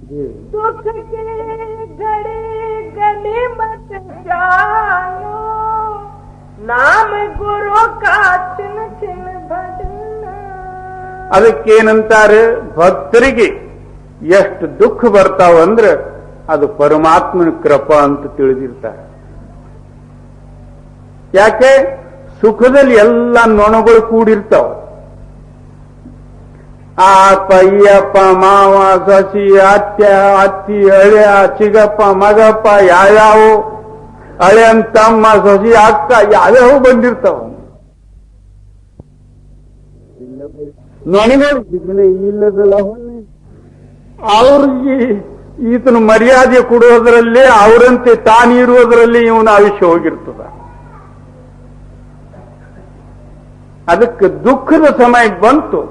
दुख की घड़ी गनीमत जानो, नाम गुरु का चिन चिन भजना. ಅದಕ್ಕೇನಂತಾರೆ, ಭಕ್ತರಿಗೆ ಎಷ್ಟು ದುಃಖ ಬರ್ತಾವಂದ್ರೆ ಅದು ಪರಮಾತ್ಮನ ಕೃಪಾ ಅಂತ ತಿಳಿದಿರ್ತಾರೆ. ಯಾಕೆ? ಸುಖದಲ್ಲಿ ಎಲ್ಲ ನೊಣಗಳು ಕೂಡಿರ್ತಾವ. ಆ ಅಯ್ಯಪ್ಪ, ಮಾವ, ಸಸಿ, ಅತ್ಯ, ಅತ್ತಿ, ಹಳೆಯ, ಚಿಗಪ್ಪ, ಮಗಪ್ಪ, ಯಾವ್ಯಾವ ಹಳೆಯನ್ ತಮ್ಮ, ಸಸಿ, ಅಕ್ಕ ಯಾವ್ಯಾವ ಬಂದಿರ್ತಾವ. ನೊಣಗಳು ಇಲ್ಲದಲ್ಲ. ಅವ್ರಿಗೆ ಈತನ ಮರ್ಯಾದೆ ಕೊಡೋದ್ರಲ್ಲಿ, ಅವರಂತೆ ತಾನಿರುವುದರಲ್ಲಿ ಇವನ ಆಯುಷ್ಯ ಹೋಗಿರ್ತದ. ಅದಕ್ಕೆ ದುಃಖದ ಸಮಯ ಬಂತು,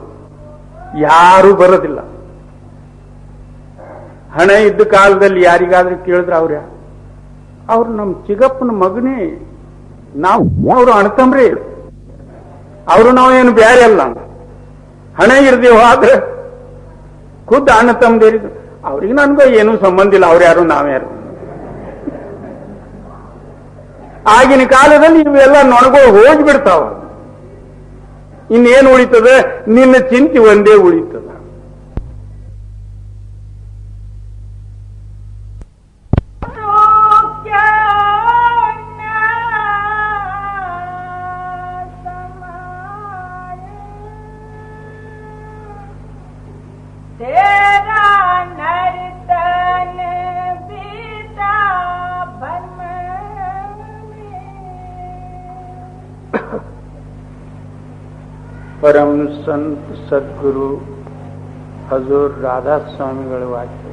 ಯಾರು ಬರೋದಿಲ್ಲ. ಹಣ ಇದ್ದ ಕಾಲದಲ್ಲಿ ಯಾರಿಗಾದ್ರೂ ಕೇಳಿದ್ರೆ ಅವ್ರು ನಮ್ಮ ಚಿಗಪ್ಪನ ಮಗನೇ, ನಾವು ಅವರು ಅಣ್ತಂಬ್ರಿ, ಅವರು ನಾವೇನು ಬ್ಯಾರೆ ಅಲ್ಲ. ಹಣ ಇರ್ದೇವ ಆದ್ರೆ ಖುದ್ದು ಅಣ್ಣ ತಮ್ಮದೇರಿದ್ರು. ಅವ್ರಿಗೆ ನನ್ಗೂ ಏನೂ ಸಂಬಂಧ ಇಲ್ಲ, ಅವ್ರ್ಯಾರು ನಾವ್ಯಾರು. ಆಗಿನ ಕಾಲದಲ್ಲಿ ಇವೆಲ್ಲ ನೊಣಗಳು ಹೋಗಿಬಿಡ್ತಾವ. ಇನ್ನೇನು ಉಳಿತದೆ? ನಿನ್ನ ಚಿಂತೆ ಒಂದೇ ಉಳಿತದ. ಪರಮ ಸಂತ ಸದ್ಗುರು ಹಜೂರ್ ರಾಧಾ ಸ್ವಾಮಿಗಳ ವಾಕ್ಯ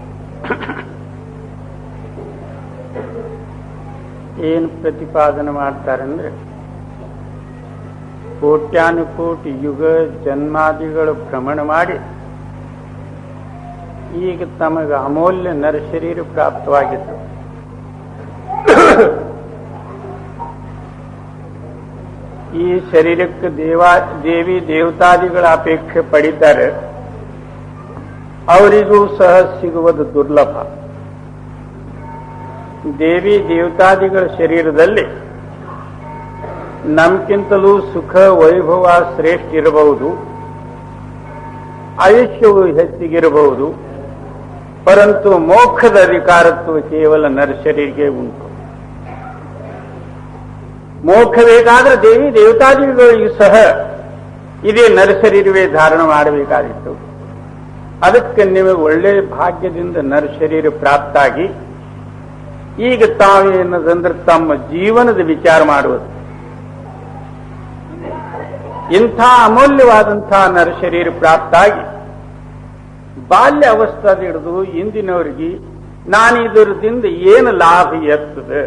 ಏನು ಪ್ರತಿಪಾದನೆ ಮಾಡ್ತಾರಂದ್ರೆ, ಕೋಟ್ಯಾನುಕೋಟಿ ಯುಗ ಜನ್ಮಾದಿಗಳು ಭ್ರಮಣ ಮಾಡಿ ಈಗ ತಮಗೆ ಅಮೂಲ್ಯ ನರಶರೀರ ಪ್ರಾಪ್ತವಾಗಿತ್ತು. ಈ ಶರೀರಕ್ಕೆ ದೇವಿ ದೇವತಾದಿಗಳ ಅಪೇಕ್ಷೆ ಪಡಿತಾರೆ. ಅವರಿಗೂ ಸಹ ಸಿಗುವುದು ದುರ್ಲಭ. ದೇವಿ ದೇವತಾದಿಗಳ ಶರೀರದಲ್ಲಿ ನಮ್ಗಿಂತಲೂ ಸುಖ ವೈಭವ ಶ್ರೇಷ್ಠ ಇರಬಹುದು, ಆಯುಷ್ಯವು ಹೆಚ್ಚಿಗಿರಬಹುದು. ಪರಂತು ಮೋಕ್ಷದ ಅಧಿಕಾರತ್ವ ಕೇವಲ ನರಶರೀರಿಗೆ ಉಂಟು. ಮೋಕ್ಷ ಬೇಕಾದ್ರೆ ದೇವಿ ದೇವತಾದಿಗಳಿಗೂ ಸಹ ಇದೇ ನರಶರೀರವೇ ಧಾರಣ ಮಾಡಬೇಕಾಗಿತ್ತು. ಅದಕ್ಕೆ ನಿಮಗೆ ಒಳ್ಳೆಯ ಭಾಗ್ಯದಿಂದ ನರಶರೀರ ಪ್ರಾಪ್ತಾಗಿ ಈಗ ತಾವೇನದಂದ್ರೆ ತಮ್ಮ ಜೀವನದ ವಿಚಾರ ಮಾಡುವುದು. ಇಂಥ ಅಮೂಲ್ಯವಾದಂತಹ ನರಶರೀರ ಪ್ರಾಪ್ತಾಗಿ ಬಾಲ್ಯ ಅವಸ್ಥಾದ ಹಿಡಿದು ಇಂದಿನವರಿಗೆ ನಾನು ಇದರದಿಂದ ಏನು ಲಾಭ ಎತ್ತದೆ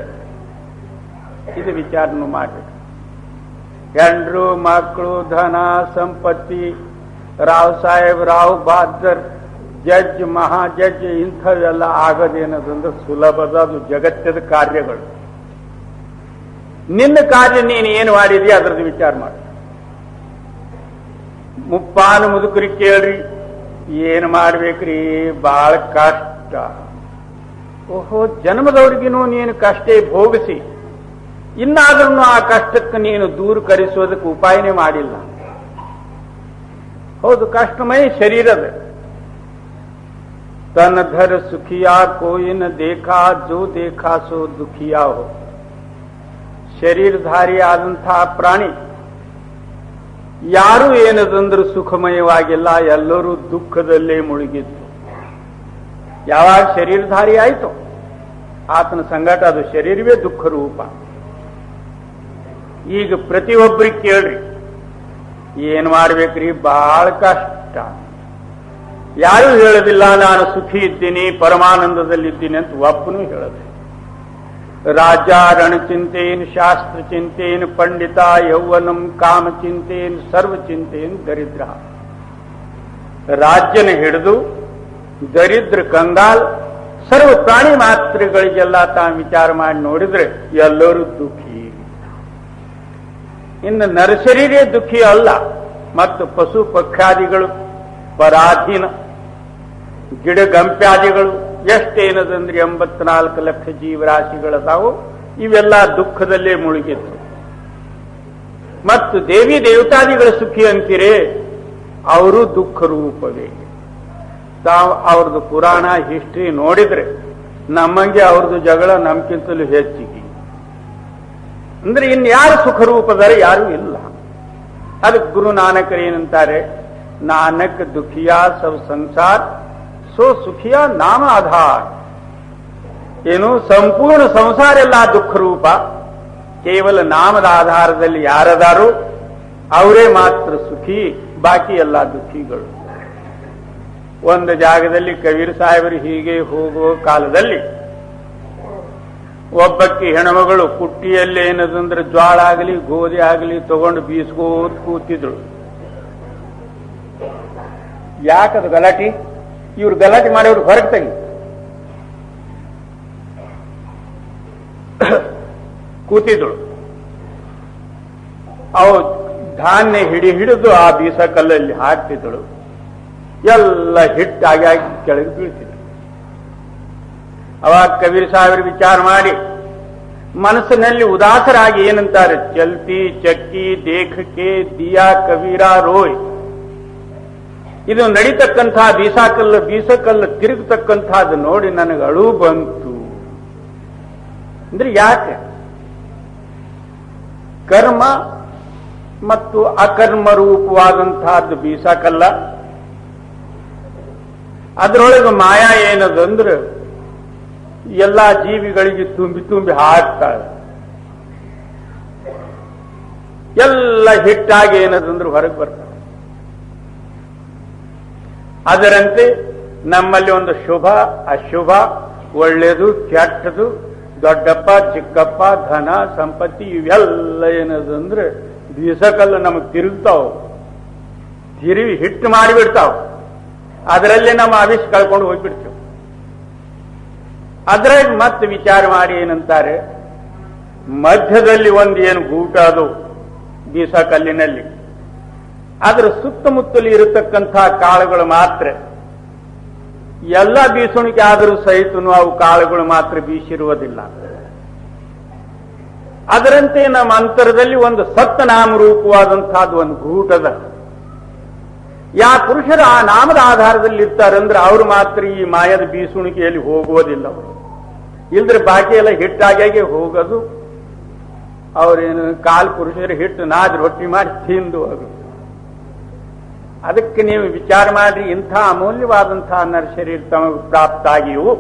ಇದು ವಿಚಾರನೂ ಮಾಡಬೇಕು. ಹೆಂಡ್ರು, ಮಕ್ಕಳು, ಧನ, ಸಂಪತ್ತಿ, ರಾವ್ ಸಾಹೇಬ್, ರಾವ್ ಬಹದ್ದರ್, ಜಡ್ಜ್, ಮಹಾಜಡ್ಜ್ ಇಂಥವೆಲ್ಲ ಆಗೋದೇನದಂದ್ರೆ ಸುಲಭದ, ಅದು ಜಗತ್ತದ ಕಾರ್ಯಗಳು. ನಿನ್ನ ಕಾರ್ಯ ನೀನು ಏನು ಮಾಡಿದೀಯ ಅದರದ್ದು ವಿಚಾರ ಮಾಡಿ. ಮುಪ್ಪಾನು ಮುದುಕರಿ ಕೇಳ್ರಿ, ಏನು ಮಾಡ್ಬೇಕ್ರಿ, ಬಹಳ ಕಷ್ಟ. ಓಹೋ, ಜನ್ಮದವ್ರಿಗಿನೂ ನೀನು ಕಷ್ಟ ಭೋಗಿಸಿ ಇನ್ನಾದ್ರೂ ಆ ಕಷ್ಟಕ್ಕೆ ನೀನು ದೂರ ಕರೆಸೋದಕ್ಕೆ ಉಪಾಯನೇ ಮಾಡಿಲ್ಲ. ಹೌದು, ಕಷ್ಟಮಯ ಶರೀರದ. ತನ್ನ ಧರ ಸುಖಿಯಾ ಕೋಯಿನ ದೇಖಾ, ಜೋ ದೇಖಾ ಸೋ ದುಖಿಯಾ ಹೋ. ಶರೀರಧಾರಿ ಆದಂತಹ ಪ್ರಾಣಿ ಯಾರೂ ಏನದಂದ್ರೂ ಸುಖಮಯವಾಗಿಲ್ಲ, ಎಲ್ಲರೂ ದುಃಖದಲ್ಲೇ ಮುಳುಗಿದ್ದು. ಯಾವಾಗ ಶರೀರಧಾರಿ ಆಯಿತು ಆತನ ಸಂಗಾಟ ಅದು ಶರೀರವೇ ದುಃಖ ರೂಪ. ಈಗ ಪ್ರತಿಯೊಬ್ಬರಿಗೆ ಕೇಳ್ರಿ, ಏನ್ ಮಾಡ್ಬೇಕ್ರಿ, ಬಹಳ ಕಷ್ಟ. ಯಾರೂ ಹೇಳೋದಿಲ್ಲ ನಾನು ಸುಖಿ ಇದ್ದೀನಿ, ಪರಮಾನಂದದಲ್ಲಿದ್ದೀನಿ ಅಂತ ಒಬ್ಬನೂ ಹೇಳೋದು. ರಾಜ ರಣಚಿಂತೇನ್, ಶಾಸ್ತ್ರ ಚಿಂತೇನ್, ಪಂಡಿತ ಯೌವನಂ, ಕಾಮ ಚಿಂತೇನ್, ಸರ್ವ ಚಿಂತೇನ್ ದರಿದ್ರ. ರಾಜ್ಯನ ಹಿಡಿದು ದರಿದ್ರ ಕಂಗಾಲ್ ಸರ್ವ ಪ್ರಾಣಿ ಮಾತ್ರಗಳಿಗೆಲ್ಲ ತಾನು ವಿಚಾರ ಮಾಡಿ ನೋಡಿದ್ರೆ ಎಲ್ಲರೂ ದುಃಖಿ. ಇನ್ನು ನರಶರೀರೇ ದುಃಖಿ ಅಲ್ಲ, ಮತ್ತು ಪಶು ಪಕ್ಷಾದಿಗಳು ಪರಾಧೀನ, ಗಿಡ ಗಂಪ್ಯಾದಿಗಳು ಎಷ್ಟೇನದಂದ್ರೆ 84 ಲಕ್ಷ ಜೀವರಾಶಿಗಳದಾವು, ಇವೆಲ್ಲ ದುಃಖದಲ್ಲೇ ಮುಳುಗಿತ್ತು. ಮತ್ತು ದೇವಿ ದೇವತಾದಿಗಳ ಸುಖಿ ಅಂತೀರೇ, ಅವರು ದುಃಖ ರೂಪವೇ. ತಾವು ಅವ್ರದ್ದು ಪುರಾಣ ಹಿಸ್ಟ್ರಿ ನೋಡಿದ್ರೆ ನಮ್ಮಂಗೆ ಅವ್ರದ್ದು ಜಗಳ ನಮ್ಗಿಂತಲೂ ಹೆಚ್ಚಿಗೆ. ಅಂದ್ರೆ ಇನ್ಯಾರು ಸುಖ ರೂಪದರೆ ಯಾರೂ ಇಲ್ಲ. ಅದಕ್ಕೆ ಗುರು ನಾನಕರು ಏನಂತಾರೆ, ನಾನಕ್ ದುಃಖಿಯಾ ಸಬ್ ಸಂಸಾರ ಸೋ ಸುಖಿಯಾ ನಾಮ ಆಧಾರ. ಏನು ಸಂಪೂರ್ಣ ಸಂಸಾರ ಎಲ್ಲ ದುಃಖ ರೂಪ, ಕೇವಲ ನಾಮದ ಆಧಾರದಲ್ಲಿ ಯಾರದಾರು ಅವರೇ ಮಾತ್ರ ಸುಖಿ, ಬಾಕಿ ಎಲ್ಲ ದುಃಖಿಗಳು. ಒಂದು ಜಾಗದಲ್ಲಿ ಕಬೀರ್ ಸಾಹೇಬರು ಹೀಗೆ ಹೋಗುವ ಕಾಲದಲ್ಲಿ ಒಬ್ಬಕ್ಕೆ ಹೆಣ್ಮಗಳು ಪುಟ್ಟಿಯಲ್ಲಿ ಏನದಂದ್ರೆ ಜ್ವಾಳ ಆಗಲಿ ಗೋಧಿ ಆಗಲಿ ತಗೊಂಡು ಬೀಸ್ಕೋತ ಕೂತಿದ್ರು. ಯಾಕದು ಗಲಾಟಿ? ಇವ್ರು ಗಲಾಟೆ ಮಾಡೋರು ಹೊರಗೆ ತೆಗಿ. ಕೂತಿದ್ರು. ಅವು ಧಾನ್ಯ ಹಿಡಿದು ಆ ಬೀಸ ಕಲ್ಲಲ್ಲಿ ಹಾಕ್ತಿದ್ದಳು. ಎಲ್ಲ ಹಿಟ್ಟಾಗಿ ಕೆಳಗೆ ಬೀಳ್ತಿದ್ರು. ಅವಾಗ ಕಬೀರ್ ಸಾಹೇಬರು ವಿಚಾರ ಮಾಡಿ ಮನಸ್ಸಿನಲ್ಲಿ ಉದಾಸರಾಗಿ ಏನಂತಾರೆ, ಚಲ್ತಿ ಚಕ್ಕಿ ದೇಖಕ್ಕೆ ದಿಯಾ ಕಬೀರಾ ರೋಯ್. ಇದು ನಡೀತಕ್ಕಂಥ ಬೀಸಕಲ್ಲು ತಿರುಗತಕ್ಕಂಥದ್ದು ನೋಡಿ ನನಗೆ ಅಳು ಬಂತು. ಅಂದ್ರೆ ಯಾಕೆ? ಕರ್ಮ ಮತ್ತು ಅಕರ್ಮ ರೂಪವಾದಂತಹದ್ದು ಬೀಸಕಲ್ಲ. ಅದರೊಳಗೆ ಮಾಯಾ ಏನದಂದ್ರೆ ಎಲ್ಲಾ ಜೀವಿಗಳಿಗೆ ತುಂಬಿ ತುಂಬಿ ಹಾಕ್ತಾಳೆ. ಎಲ್ಲ ಹಿಟ್ಟಾಗಿ ಏನದಂದ್ರೆ ಹೊರಗೆ ಬರ್ತಾಳೆ. ಅದರಂತೆ ನಮ್ಮಲ್ಲಿ ಒಂದು ಶುಭ ಅಶುಭ, ಒಳ್ಳೆಯದು ಕೆಟ್ಟದು, ದೊಡ್ಡಪ್ಪ ಚಿಕ್ಕಪ್ಪ, ಧನ ಸಂಪತ್ತಿ, ಇವೆಲ್ಲ ಏನದಂದ್ರೆ ಬೀಸಕಲ್ಲ ನಮಗೆ ತಿರುವಿ ಹಿಟ್ಟು ಮಾಡಿಬಿಡ್ತಾವ. ಅದರಲ್ಲೇ ನಮ್ಮ ಆವೇಶ ಕಳ್ಕೊಂಡು ಹೋಗ್ಬಿಡ್ತೇವೆ. ಅದ್ರಾಗ ಮತ್ತೆ ವಿಚಾರ ಮಾಡಿ ಏನಂತಾರೆ, ಮಧ್ಯದಲ್ಲಿ ಒಂದು ಏನು ಗೂಟ ಅದು ಬೀಸಕಲ್ಲಿನಲ್ಲಿ, ಅದರ ಸುತ್ತಮುತ್ತಲು ಇರತಕ್ಕಂಥ ಕಾಳುಗಳು ಮಾತ್ರ, ಎಲ್ಲ ಬೀಸುಣಿಕೆ ಆದರೂ ಸಹಿತನು ಅವು ಕಾಳುಗಳು ಮಾತ್ರ ಬೀಸಿರುವುದಿಲ್ಲ. ಅದರಂತೆ ನಮ್ಮ ಅಂತರದಲ್ಲಿ ಒಂದು ಸಪ್ತನಾಮ ರೂಪವಾದಂತಹದ್ದು ಒಂದು ಗೂಟದ. ಯಾ ಪುರುಷರು ಆ ನಾಮದ ಆಧಾರದಲ್ಲಿ ಇರ್ತಾರಂದ್ರೆ ಅವರು ಮಾತ್ರ ಈ ಮಾಯದ ಬೀಸುಣಿಕೆಯಲ್ಲಿ ಹೋಗುವುದಿಲ್ಲ. ಇಲ್ದ್ರೆ ಬಾಕಿ ಎಲ್ಲ ಹಿಟ್ಟಾಗಿ ಹೋಗೋದು. ಅವರೇನು ಕಾಲು ಪುರುಷರು ಹಿಟ್ಟು ನಾದಿ ರೊಟ್ಟಿ ಮಾಡಿ ತಿಂದು ಹೋಗೋದು. ಅದಕ್ಕೆ ನೀವು ವಿಚಾರ ಮಾಡ್ರಿ, ಇಂಥ ಅಮೂಲ್ಯವಾದಂತಹ ನರ್ಸರಿ ತಮಗೆ ಪ್ರಾಪ್ತ ಆಗಿಯೂ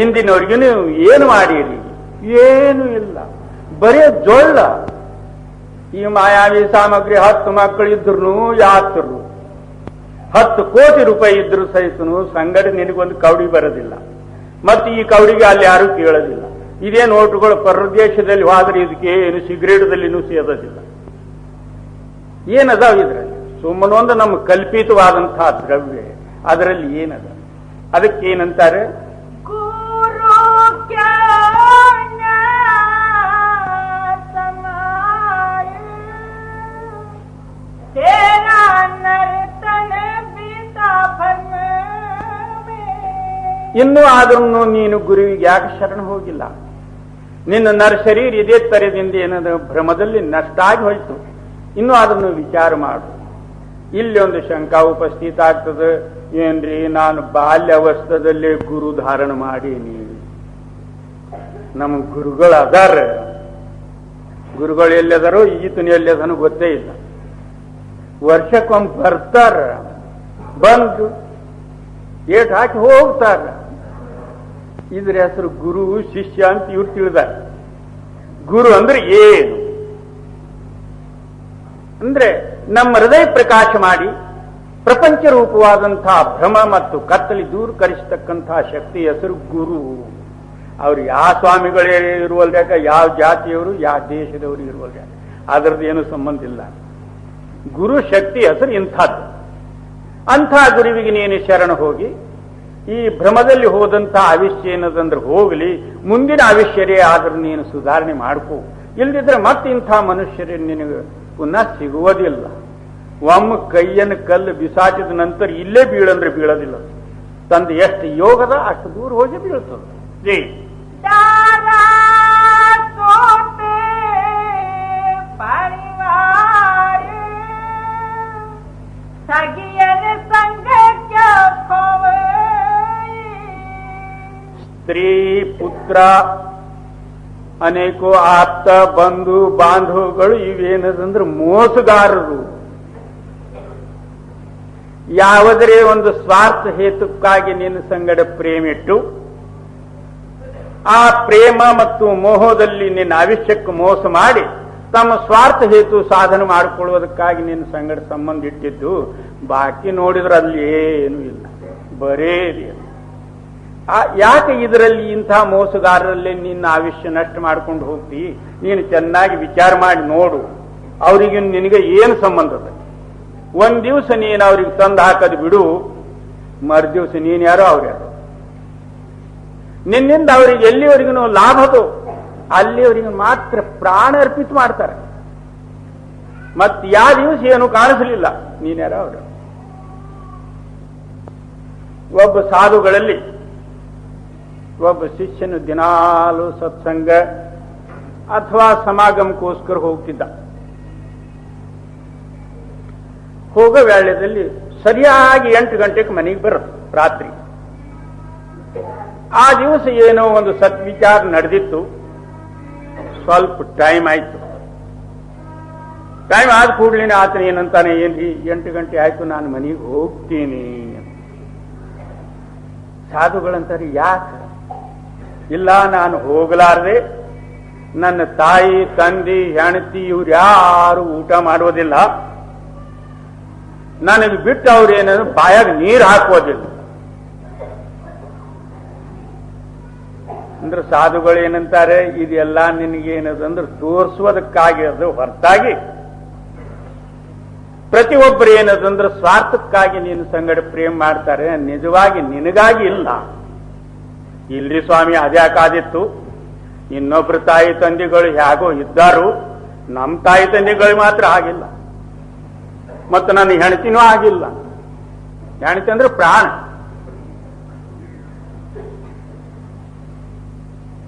ಇಂದಿನವರೆಗೂ ನೀವು ಏನು ಮಾಡಿರಿ? ಏನು ಇಲ್ಲ, ಬರೀ ಜೊಳ್ಳ. ಈ ಮಾಯಾವಿ ಸಾಮಗ್ರಿ 10 ಮಕ್ಕಳಿದ್ರು ಯಾತರು, 10 ಕೋಟಿ ರೂಪಾಯಿ ಇದ್ರು ಸಹಿತನು ಸಂಗಡಿ ನಿನಗೊಂದು ಕವಡಿ ಬರೋದಿಲ್ಲ. ಮತ್ತೆ ಈ ಕವಡಿಗೆ ಅಲ್ಲಿ ಯಾರು ಕೇಳೋದಿಲ್ಲ. ಇದೇ ನೋಟುಗಳು ಪರದೇಶದಲ್ಲಿ ಹೋದ್ರೆ ಇದಕ್ಕೆ ಏನು ಸಿಗರೇಟದಲ್ಲಿನೂ ಸೇರೋದಿಲ್ಲ. ಏನದಾವ ಇದ್ರಲ್ಲಿ? ಸುಮ್ಮನೊಂದು ನಮ್ಮ ಕಲ್ಪಿತವಾದಂತಹ ದ್ರವ್ಯ, ಅದರಲ್ಲಿ ಏನದ? ಅದಕ್ಕೇನಂತಾರೆ, ಗುರು ಇನ್ನೂ ಆದ್ರೂ ನೀನು ಗುರುವಿಗೆ ಯಾಕೆ ಶರಣ ಹೋಗಿಲ್ಲ? ನಿನ್ನ ನರ್ಸರೀರ್ ಇದೇ ತರದಿಂದ ಏನದ ಭ್ರಮದಲ್ಲಿ ನಷ್ಟ ಆಗಿ ಹೋಯ್ತು. ಇನ್ನೂ ಅದನ್ನು ವಿಚಾರ ಮಾಡು. ಇಲ್ಲಿ ಒಂದು ಶಂಕಾ ಉಪಸ್ಥಿತ ಆಗ್ತದೆ, ಏನ್ರಿ ನಾನು ಬಾಲ್ಯಾವಸ್ಥದಲ್ಲೇ ಗುರು ಧಾರಣ ಮಾಡೀನಿ, ನಮ್ಮ ಗುರುಗಳು ಅದಾರ, ಗುರುಗಳು ಎಲ್ಲದಾರೋ ಈತನು ಎಲ್ಲದನು ಗೊತ್ತೇ ಇಲ್ಲ. ವರ್ಷಕ್ಕೊಮ್ಮೆ ಬರ್ತಾರ, ಬಂದು ಏಟ್ ಹಾಕಿ ಹೋಗ್ತಾರ. ಇದ್ರ ಹೆಸರು ಗುರು ಶಿಷ್ಯ ಅಂತ ಇವ್ರು ತಿಳಿದಾರೆ. ಗುರು ಅಂದ್ರೆ ಏನು ಅಂದ್ರೆ ನಮ್ಮ ಹೃದಯ ಪ್ರಕಾಶ ಮಾಡಿ ಪ್ರಪಂಚ ರೂಪವಾದಂತಹ ಭ್ರಮ ಮತ್ತು ಕತ್ತಲಿ ದೂರೀಕರಿಸತಕ್ಕಂತಹ ಶಕ್ತಿ ಹೆಸರು ಗುರು. ಅವ್ರು ಯಾವ ಸ್ವಾಮಿಗಳೇ ಇರುವಲ್ಯಾಕ, ಯಾವ ಜಾತಿಯವರು ಯಾವ ದೇಶದವರು ಇರುವಲ್ಯಾಕ, ಅದರದ್ದು ಏನು ಸಂಬಂಧ ಇಲ್ಲ. ಗುರು ಶಕ್ತಿ ಹೆಸರು ಇಂಥದ್ದು. ಅಂಥ ಗುರುವಿಗೆ ನೀನು ಶರಣ ಹೋಗಿ ಈ ಭ್ರಮದಲ್ಲಿ ಹೋದಂತಹ ಆವಿಷ್ಯ ಏನದಂದ್ರೆ ಹೋಗಲಿ, ಮುಂದಿನ ಆವಿಷ್ಯರೇ ಆದ್ರೆ ನೀನು ಸುಧಾರಣೆ ಮಾಡ್ಕೋ. ಇಲ್ದಿದ್ರೆ ಮತ್ತೆ ಇಂಥ ಮನುಷ್ಯರೇ ನಿನಗೆ ಪುನಃ ಸಿಗುವುದಿಲ್ಲ. ಒಮ್ಮೆ ಕೈಯನ್ನು ಕಲ್ಲು ಬಿಸಾಚಿದ ನಂತರ ಇಲ್ಲೇ ಬೀಳಂದ್ರೆ ಬೀಳೋದಿಲ್ಲ. ತಂದು ಎಷ್ಟು ಯೋಗದ ಅಷ್ಟು ದೂರ ಹೋಗಿ ಬೀಳ್ತದೆ. ಜೈ तारा सोते परिवार सगियन संग क्या खोवे ಸ್ತ್ರೀ ಪುತ್ರ ಅನೇಕ ಆಪ್ತ ಬಂಧು ಬಾಂಧವಗಳು ಇವೇನದಂದ್ರೆ ಮೋಸಗಾರರು. ಯಾವುದರೇ ಒಂದು ಸ್ವಾರ್ಥ ಹೇತುಕ್ಕಾಗಿ ನಿನ್ನ ಸಂಗಡ ಪ್ರೇಮಿಟ್ಟು ಆ ಪ್ರೇಮ ಮತ್ತು ಮೋಹದಲ್ಲಿ ನಿನ್ನ ಆವಿಷ್ಯಕ್ಕೆ ಮೋಸ ಮಾಡಿ ತಮ್ಮ ಸ್ವಾರ್ಥ ಹೇತು ಸಾಧನೆ ಮಾಡಿಕೊಳ್ಳುವುದಕ್ಕಾಗಿ ನಿನ್ನ ಸಂಗಡ ಸಂಬಂಧ ಇಟ್ಟಿದ್ದು. ಬಾಕಿ ನೋಡಿದ್ರೆ ಅಲ್ಲಿ ಏನೂ ಇಲ್ಲ, ಬರೇ ಇದೆ. ಯಾಕೆ ಇದರಲ್ಲಿ ಇಂಥ ಮೋಸಗಾರರಲ್ಲಿ ನಿನ್ನ ಆವಿಷ್ಯ ನಷ್ಟ ಮಾಡ್ಕೊಂಡು ಹೋಗ್ತಿ? ನೀನು ಚೆನ್ನಾಗಿ ವಿಚಾರ ಮಾಡಿ ನೋಡು, ಅವರಿಗೆ ನಿನಗೆ ಏನು ಸಂಬಂಧದ. ಒಂದ್ ದಿವಸ ನೀನು ಅವ್ರಿಗೆ ತಂದು ಹಾಕದ್ ಬಿಡು, ಮರುದಿವಸ ನೀನ್ ಯಾರೋ ಅವ್ರ್ಯಾರೋ. ನಿನ್ನಿಂದ ಅವರಿಗೆ ಎಲ್ಲಿವರೆಗೂ ಲಾಭದು ಅಲ್ಲಿವರೆಗೂ ಮಾತ್ರ ಪ್ರಾಣ ಅರ್ಪಿತ ಮಾಡ್ತಾರೆ. ಮತ್ ಯಾವ ದಿವಸ ಏನು ಕಾಣಿಸಲಿಲ್ಲ, ನೀನ್ಯಾರೋ ಅವರು. ಒಬ್ಬ ಸಾಧುಗಳಲ್ಲಿ ಒಬ್ಬ ಶಿಷ್ಯನು ದಿನಾಲು ಸತ್ಸಂಗ ಅಥವಾ ಸಮಾಗಮಕ್ಕೋಸ್ಕರ ಹೋಗ್ತಿದ್ದ. ಹೋಗೋ ವೇಳೆಯಲ್ಲಿ ಸರಿಯಾಗಿ 8 ಗಂಟೆಗೆ ಮನೆಗೆ ಬರುತ್ತೆ ರಾತ್ರಿ. ಆ ದಿವಸ ಏನೋ ಒಂದು ಸದ್ವಿಚಾರ ನಡೆದಿತ್ತು. ಸ್ವಲ್ಪ ಟೈಮ್ ಆಯ್ತು. ಟೈಮ್ ಆದ ಕೂಡಲೇ ಆತನ ಏನಂತಾನೆ, ಏನ್ರಿ 8 ಗಂಟೆ ಆಯ್ತು, ನಾನು ಮನೆಗೆ ಹೋಗ್ತೀನಿ. ಸಾಧುಗಳಂತಾರೆ, ಯಾಕೆ? ಇಲ್ಲ, ನಾನು ಹೋಗಲಾರದೆ, ನನ್ನ ತಾಯಿ ತಂದೆ ಹೆಂಡತಿ ಇವ್ರು ಯಾರು ಊಟ ಮಾಡೋದಿಲ್ಲ, ನನಗೆ ಬಿಟ್ಟು ಅವ್ರೇನಾದ್ರು ಬಾಯಾಗ ನೀರು ಹಾಕೋದಿಲ್ಲ. ಅಂದ್ರೆ ಸಾಧುಗಳು ಏನಂತಾರೆ, ಇದೆಲ್ಲ ನಿನಗೇನದಂದ್ರೆ ತೋರಿಸುವುದಕ್ಕಾಗಿ ಅದು ಹೊರತಾಗಿ ಪ್ರತಿಯೊಬ್ಬರು ಏನದಂದ್ರೆ ಸ್ವಾರ್ಥಕ್ಕಾಗಿ ನೀನು ಸಂಗಡ ಪ್ರೇಮ ಮಾಡ್ತಾರೆ, ನಿಜವಾಗಿ ನಿನಗಾಗಿ ಇಲ್ಲ. ಇಲ್ರಿ ಸ್ವಾಮಿ, ಅದ್ಯಾಕಾದಿತ್ತು? ಇನ್ನೊಬ್ರ ತಾಯಿ ತಂದೆಗಳು ಹೇಗೋ ಇದ್ದಾರು, ನಮ್ಮ ತಾಯಿ ತಂದೆಗಳು ಮಾತ್ರ ಆಗಿಲ್ಲ, ಮತ್ತು ನನ್ನ ಹೆಂಡತಿನೂ ಆಗಿಲ್ಲ. ಹೆಂಡತಿ ಅಂದ್ರೆ ಪ್ರಾಣ.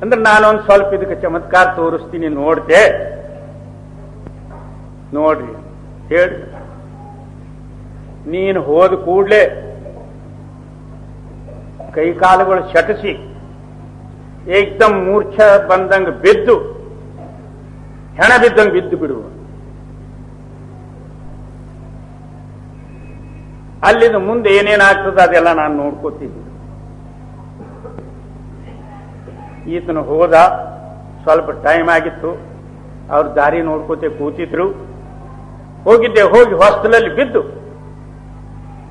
ಅಂದ್ರೆ ನಾನೊಂದು ಸ್ವಲ್ಪ ಇದಕ್ಕೆ ಚಮತ್ಕಾರ ತೋರಿಸ್ತೀನಿ, ನೋಡ್ತೆ ನೋಡ್ರಿ ಹೇಳಿ. ನೀನು ಹೋದ ಕೂಡ್ಲೆ ಕೈಕಾಲುಗಳು ಶಟಸಿ ಏಕ್ದಮ್ ಮೂರ್ಛ ಬಂದಂಗ ಬಿದ್ದು ಹೆಣ ಬಿದ್ದಂಗೆ ಬಿದ್ದು ಬಿಡುವ. ಅಲ್ಲಿಂದ ಮುಂದೆ ಏನೇನಾಗ್ತದೆ ಅದೆಲ್ಲ ನಾನು ನೋಡ್ಕೋತೀನಿ. ಈತನು ಹೋದ, ಸ್ವಲ್ಪ ಟೈಮ್ ಆಗಿತ್ತು, ಅವ್ರ ದಾರಿ ನೋಡ್ಕೋತೆ ಕೂತಿದ್ರು. ಹೋಗಿ ಹೊಸ್ತಲಲ್ಲಿ ಬಿದ್ದು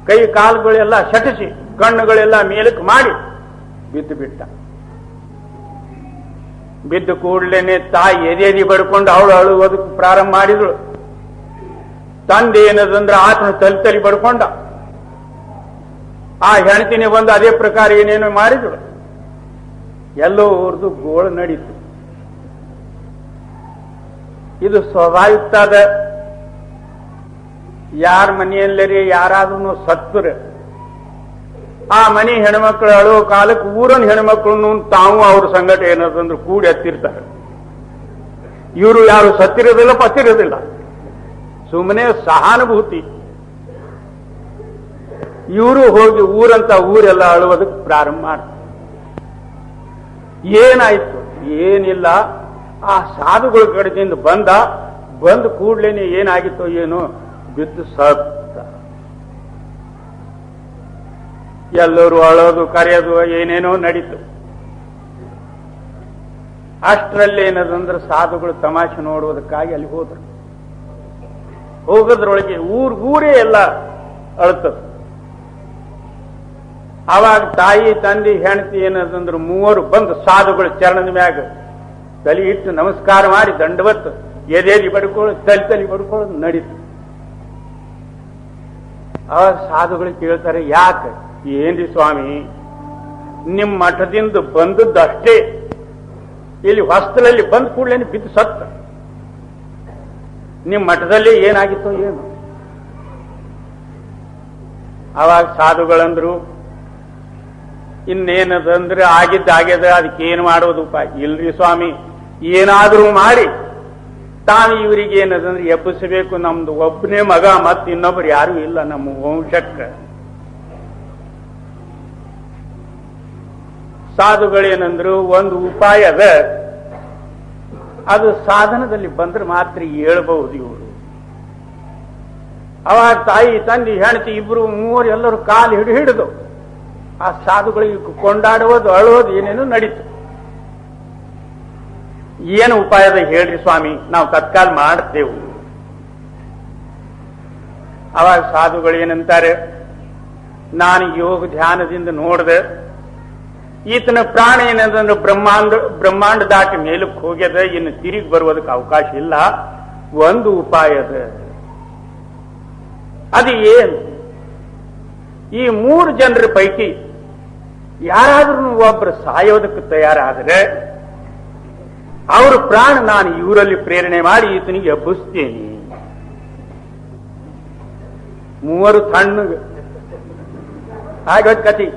ಕೈ ಕಾಲುಗಳೆಲ್ಲ ಶಟಿಸಿ ಕಣ್ಣುಗಳೆಲ್ಲ ಮೇಲಕ್ಕೆ ಮಾಡಿ ಬಿದ್ದು ಬಿಟ್ಟ. ಬಿದ್ದು ಕೂಡಲೇನೆ ತಾಯಿ ಎದೆ ಬಡ್ಕೊಂಡು ಅವಳು ಅಳುವುದಕ್ಕೆ ಪ್ರಾರಂಭ ಮಾಡಿದಳು. ತಂದೆ ಏನದಂದ್ರೆ ಆತನ ತಲೆ ಬಡ್ಕೊಂಡ. ಆ ಹೆಣ್ತಿನೇ ಬಂದು ಅದೇ ಪ್ರಕಾರ ಏನೇನೋ ಮಾಡಿದಳು. ಎಲ್ಲೋರ್ದು ಗೋಳು ನಡೀತು. ಇದು ಸ್ವಾಭಾವಿಕವಾದ, ಯಾರ ಮನೆಯಲ್ಲರಿ ಯಾರಾದ್ರೂ ಸತ್ತರೆ ಆ ಮನೆ ಹೆಣ್ಮಕ್ಳು ಅಳೋ ಕಾಲಕ್ಕೆ ಊರನ್ ಹೆಣ್ಮಕ್ಳು ತಾವು ಅವ್ರ ಸಂಗಟ ಏನದಂದ್ರೆ ಕೂಡಿ ಹತ್ತಿರ್ತಾರೆ. ಇವರು ಯಾರು ಸತ್ತಿರೋದಿಲ್ಲ, ಪತ್ತಿರೋದಿಲ್ಲ, ಸುಮ್ಮನೆ ಸಹಾನುಭೂತಿ. ಇವರು ಹೋಗಿ ಊರೆಲ್ಲ ಅಳುವುದಕ್ಕೆ ಪ್ರಾರಂಭ ಮಾಡ್ತಾರೆ. ಏನಾಯ್ತು? ಏನಿಲ್ಲ, ಆ ಸಾಧುಗಳ ಕಡೆಯಿಂದ ಬಂದ ಕೂಡ್ಲೇನೆ ಏನಾಗಿತ್ತೋ ಏನೋ ಬಿದ್ದು ಸತ್ತ. ಎಲ್ಲರೂ ಅಳೋದು ಕರೆಯೋದು ಏನೇನೋ ನಡೀತು. ಅಷ್ಟರಲ್ಲಿ ಏನದಂದ್ರೆ ಸಾಧುಗಳು ತಮಾಷೆ ನೋಡುವುದಕ್ಕಾಗಿ ಅಲ್ಲಿ ಹೋದ್ರು. ಹೋಗೋದ್ರೊಳಗೆ ಊರೇ ಎಲ್ಲ ಅಳ್ತದೆ. ಆವಾಗ ತಾಯಿ ತಂದೆ ಹೆಂಡತಿ ಏನದಂದ್ರೆ ಮೂವರು ಬಂದು ಸಾಧುಗಳ ಚರಣದ ಮ್ಯಾಗ ತಲೆ ಇಟ್ಟು ನಮಸ್ಕಾರ ಮಾಡಿ ದಂಡವತ್ತು ಎದೆಲಿ ಬಡ್ಕೊಳ್ಳೋದು, ತಲೆ ಬಡ್ಕೊಳ್ಳೋದು ನಡೀತು. ಆವಾಗ ಸಾಧುಗಳು ಕೇಳ್ತಾರೆ, ಯಾಕೆ? ಏನ್ರಿ ಸ್ವಾಮಿ, ನಿಮ್ಮ ಮಠದಿಂದ ಬಂದದ್ದಷ್ಟೇ, ಇಲ್ಲಿ ಹೊಸ್ತಲಲ್ಲಿ ಬಂದ ಕೂಡಲೇ ಬಿದ್ದು ಸತ್ತ. ನಿಮ್ಮ ಮಠದಲ್ಲಿ ಏನಾಗಿತ್ತೋ ಏನು? ಆವಾಗ ಸಾಧುಗಳಂದ್ರು, ಇನ್ನೇನದಂದ್ರೆ ಆಗಿದ್ದಾಗ್ಯದ ಅದಕ್ಕೇನು ಮಾಡೋದಪ್ಪ ಇಲ್ರಿ ಸ್ವಾಮಿ, ಏನಾದ್ರೂ ಮಾಡಿ ತಾವು ಇವರಿಗೆ ಏನದಂದ್ರೆ ಎಬ್ಬಿಸಬೇಕು. ನಮ್ದು ಒಬ್ಬನೇ ಮಗ, ಮತ್ ಇನ್ನೊಬ್ರು ಯಾರು ಇಲ್ಲ ನಮ್ಮ ವಂಶಕ್ಕೆ. ಸಾಧುಗಳೇನಂದ್ರು ಒಂದು ಉಪಾಯ ಅದ, ಅದು ಸಾಧನದಲ್ಲಿ ಬಂದ್ರೆ ಮಾತ್ರ ಹೇಳ್ಬಹುದು ಇವರು. ಅವಾಗ ತಾಯಿ ತಂದೆ ಹೆಂಡತಿ ಇಬ್ರು ಮೂವರು ಎಲ್ಲರೂ ಕಾಲು ಹಿಡಿದು ಆ ಸಾಧುಗಳಿಗೆ ಕೊಂಡಾಡುವುದು ಅಳುವುದು ಏನೇನು ನಡೀತು. ಏನು ಉಪಾಯದ ಹೇಳ್ರಿ ಸ್ವಾಮಿ, ನಾವು ತತ್ಕಾಲ ಮಾಡ್ತೇವು. ಅವಾಗ ಸಾಧುಗಳು ಏನಂತಾರೆ, ನಾನು ಯೋಗ ಧ್ಯಾನದಿಂದ ನೋಡಿದೆ, ಈತನ ಪ್ರಾಣ ಏನಂದ್ರೆ ಬ್ರಹ್ಮಾಂಡ ದಾಟಿ ಮೇಲಕ್ಕೆ ಹೋಗ್ಯದ, ಇನ್ನು ತಿರುಗಿ ಬರುವುದಕ್ಕೆ ಅವಕಾಶ ಇಲ್ಲ. ಒಂದು ಉಪಾಯದ, ಅದು ಏನು? ಈ 3 ಜನರ ಪೈಕಿ ಯಾರಾದ್ರೂ ಒಬ್ಬರು ಸಾಯೋದಕ್ಕೆ ತಯಾರಾದರೆ ಅವ್ರ ಪ್ರಾಣ ನಾನು ಇವರಲ್ಲಿ ಪ್ರೇರಣೆ ಮಾಡಿ ಈತನಿಗೆ ಎಬ್ಬಿಸ್ತೇನೆ. 3 ತಣ್ಣಗೆ ಆಗೋದ್ ಕತಿ.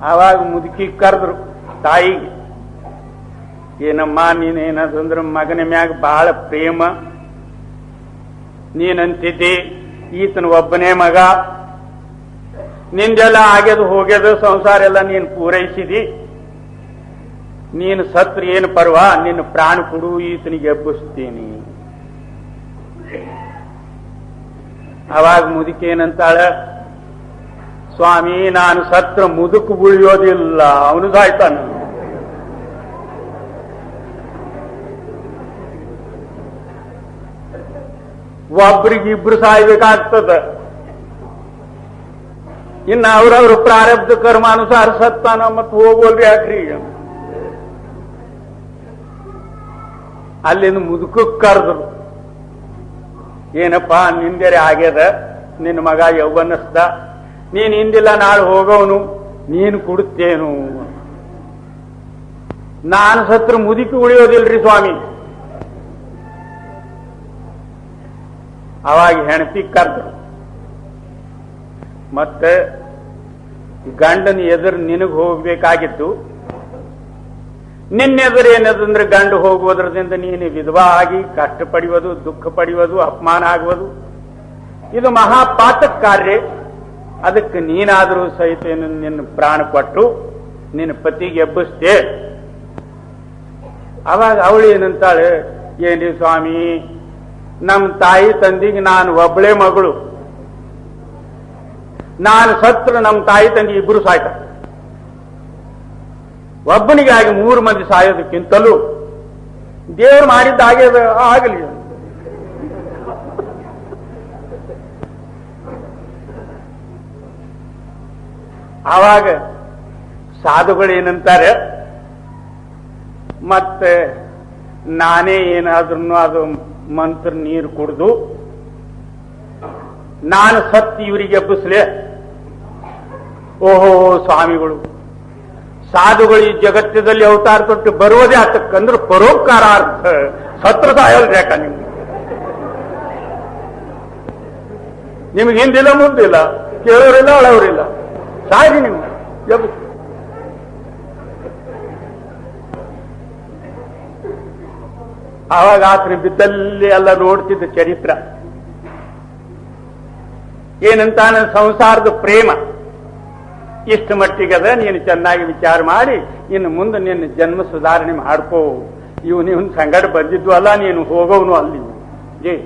ಆವಾಗ ಮುದುಕಿ ಕರೆದ್ರು ತಾಯಿಗೆ, ಏನಮ್ಮ ನೀನೇನದಂದ್ರ ಮಗನ ಮ್ಯಾಗ ಬಹಳ ಪ್ರೇಮ, ನೀನಂತಿದ್ದಿ ಈತನ ಒಬ್ಬನೇ ಮಗ, ನಿಂದೆಲ್ಲ ಆಗ್ಯದು ಹೋಗ್ಯದ ಸಂಸಾರ ಎಲ್ಲ ನೀನು ಪೂರೈಸಿದಿ, ನೀನು ಸತ್ರ ಏನು ಪರ್ವ, ನಿನ್ನ ಪ್ರಾಣ ಕೊಡು, ಈತನಿಗೆ ಎಬ್ಬಿಸ್ತೀನಿ. ಅವಾಗ ಮುದುಕಿ ಏನಂತಾಳ, ಸ್ವಾಮಿ ನಾನು ಸತ್ರ ಮುದುಕು ಉಳಿಯೋದಿಲ್ಲ, ಅವನು ಸಾಯ್ತಾನ. ಒಬ್ರಿಗಿಬ್ರು ಸಾಯ್ಬೇಕಾಗ್ತದ. ಇನ್ನು ಅವ್ರವ್ರ ಪ್ರಾರಬ್ಧ ಕರ್ಮಾನುಸಾರ ಸತ್ತಾನ, ಮತ್ ಹೋಗೋಲ್ರಿ ಯಾಕ್ರಿ. ಅಲ್ಲಿಂದ ಮುದುಕಕ್ಕೆ ಕರೆದ್ರು, ಏನಪ್ಪಾ ನಿಂದೆರೆ ಆಗ್ಯದ, ನಿನ್ನ ಮಗ ಯೌವನಸ್ದ, ನೀನ್ ಹಿಂದಿಲ್ಲ ನಾಳೆ ಹೋಗೋನು, ನೀನು ಕೊಡುತ್ತೇನು? ನಾನು ಸತ್ರ ಮುದುಕಿ ಉಳಿಯೋದಿಲ್ರಿ ಸ್ವಾಮಿ. ಅವಾಗ ಹೆಂಡತಿ ಕರೆದ್ರು, ಮತ್ತೆ ಗಂಡನ ಎದುರು ನಿನಗೆ ಹೋಗ್ಬೇಕಾಗಿತ್ತು, ನಿನ್ನೆದುರು ಏನದಂದ್ರೆ ಗಂಡು ಹೋಗುವುದರಿಂದ ನೀನು ವಿಧವಾ ಆಗಿ ಕಷ್ಟ ಪಡೆಯುವುದು, ದುಃಖ ಪಡೆಯುವುದು, ಅಪಮಾನ ಆಗುವುದು, ಇದು ಮಹಾಪಾತಕ ಕಾರ್ಯ. ಅದಕ್ಕೆ ನೀನಾದರೂ ಸಹಿತ ನಿನ್ನ ಪ್ರಾಣ ಕೊಟ್ಟು ನಿನ್ನ ಪತಿಗೆ ಎಬ್ಬಿಸ್ತೆ. ಅವಾಗ ಅವಳು ಏನಂತಾಳೆ, ಏನ್ರಿ ಸ್ವಾಮಿ, ನಮ್ಮ ತಾಯಿ ತಂದಿಗೆ ನಾನು ಒಬ್ಬಳೇ ಮಗಳು, ನಾನು ಸತ್ರ ನಮ್ಮ ತಾಯಿ ತಂದೆ ಇಬ್ಬರು ಸಾಯ್ತಾರೆ, ಒಬ್ಬನಿಗಾಗಿ 3 ಮಂದಿ ಸಾಯೋದಕ್ಕಿಂತಲೂ ದೇವರು ಮಾಡಿದ್ದಾಗೆ ಆಗಲಿ. ಆವಾಗ ಸಾಧುಗಳು ಏನಂತಾರೆ, ಮತ್ತೆ ನಾನೇ ಏನಾದ್ರೂ ಅದು ಮಂತ್ರ ನೀರು ಕುಡಿದು ನಾನು ಸತ್ತು ಇವರಿಗೆ ಎಬ್ಬಿಸ್ಲೆ. ಓಹೋ ಸ್ವಾಮಿಗಳು, ಸಾಧುಗಳು ಈ ಜಗತ್ತದಲ್ಲಿ ಅವತಾರ ತೊಟ್ಟು ಬರುವುದೇ ಆತಕ್ಕಂದ್ರೆ ಪರೋಪಕಾರಾರ್ಥ, ಸತ್ರ ಸಾಯೋಲ್ರಿ ಯಾಕ ನಿಮ್ಗೆ ಹಿಂದಿಲ್ಲ ಮುಂದಿಲ್ಲ, ಕೇಳೋರಿಲ್ಲ ಅಳವರಿಲ್ಲ, ಸಾಗಿ ನಿಮ್ಗೆ ಎಬ್ಬಿಸ್. ಆವಾಗ ಆತನ ಬಿದ್ದಲ್ಲಿ ಎಲ್ಲ ನೋಡ್ತಿದ್ದ ಚರಿತ್ರ ಏನಂತ, ಸಂಸಾರದ ಪ್ರೇಮ ಇಷ್ಟು ಮಟ್ಟಿಗದ, ನೀನು ಚೆನ್ನಾಗಿ ವಿಚಾರ ಮಾಡಿ ಇನ್ನು ಮುಂದೆ ನಿನ್ನ ಜನ್ಮ ಸುಧಾರಣೆ ಮಾಡ್ಕೋ. ಇವನು ಸಂಗಡ ಬಂದಿದ್ದು ಅಲ್ಲ, ನೀನು ಹೋಗೋನು ಅಲ್ಲಿ. ಜೈ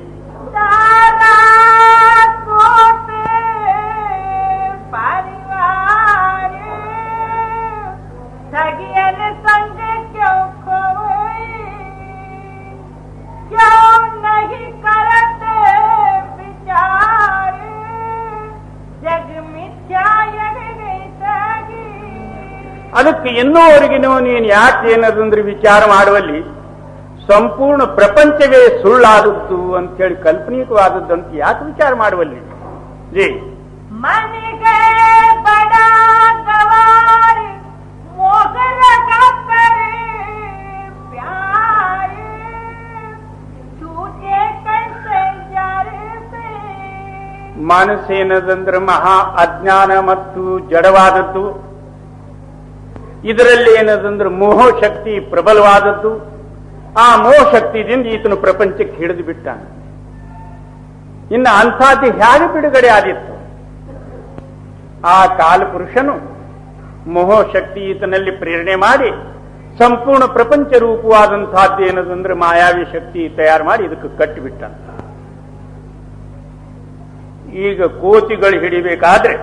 ಅದಕ್ಕೆ ಇನ್ನೂವರೆಗೆ ನೀನು ಯಾಕೆ ಏನದಂದ್ರೆ ವಿಚಾರ ಮಾಡುವಲ್ಲಿ ಸಂಪೂರ್ಣ ಪ್ರಪಂಚವೇ ಸುಳ್ಳಾದದ್ದು ಅಂತೇಳಿ ಕಲ್ಪನೀಯವಾದದ್ದು ಅಂತ ಯಾಕೆ ವಿಚಾರ ಮಾಡುವಲ್ಲಿ? ಜಿ ಮನೆಗೆ ಬಡ ಗವಾರಿ ಮೋಗರ ಕಾಕರೆ ಪ್ಯಾರೆ छूटे कैसे जारे से ಮನಸ್ಸೇನದಂದ್ರೆ ಮಹಾ ಅಜ್ಞಾನ ಮತ್ತು ಜಡವಾದದ್ದು. ಇದರಲ್ಲಿ ಏನದಂದ್ರೆ ಮೋಹಶಕ್ತಿ ಪ್ರಬಲವಾದದ್ದು. ಆ ಮೋಹಶಕ್ತಿಯಿಂದ ಈತನು ಪ್ರಪಂಚಕ್ಕೆ ಹಿಡಿದು ಬಿಟ್ಟಾನೆ. ಇನ್ನು ಅಂಥದ್ದು ಹೇಗೆ ಬಿಡುಗಡೆ ಆದಿತ್ತು? ಆ ಕಾಲಪುರುಷನು ಮೋಹಶಕ್ತಿ ಈತನಲ್ಲಿ ಪ್ರೇರಣೆ ಮಾಡಿ ಸಂಪೂರ್ಣ ಪ್ರಪಂಚ ರೂಪವಾದಂತಹದ್ದು ಏನದಂದ್ರೆ ಮಾಯಾವಿ ಶಕ್ತಿ ತಯಾರು ಮಾಡಿ ಇದಕ್ಕೆ ಕಟ್ಟಿಬಿಟ್ಟಂತ. ಈಗ ಕೋತಿಗಳು ಹಿಡಿಬೇಕಾದ್ರೆ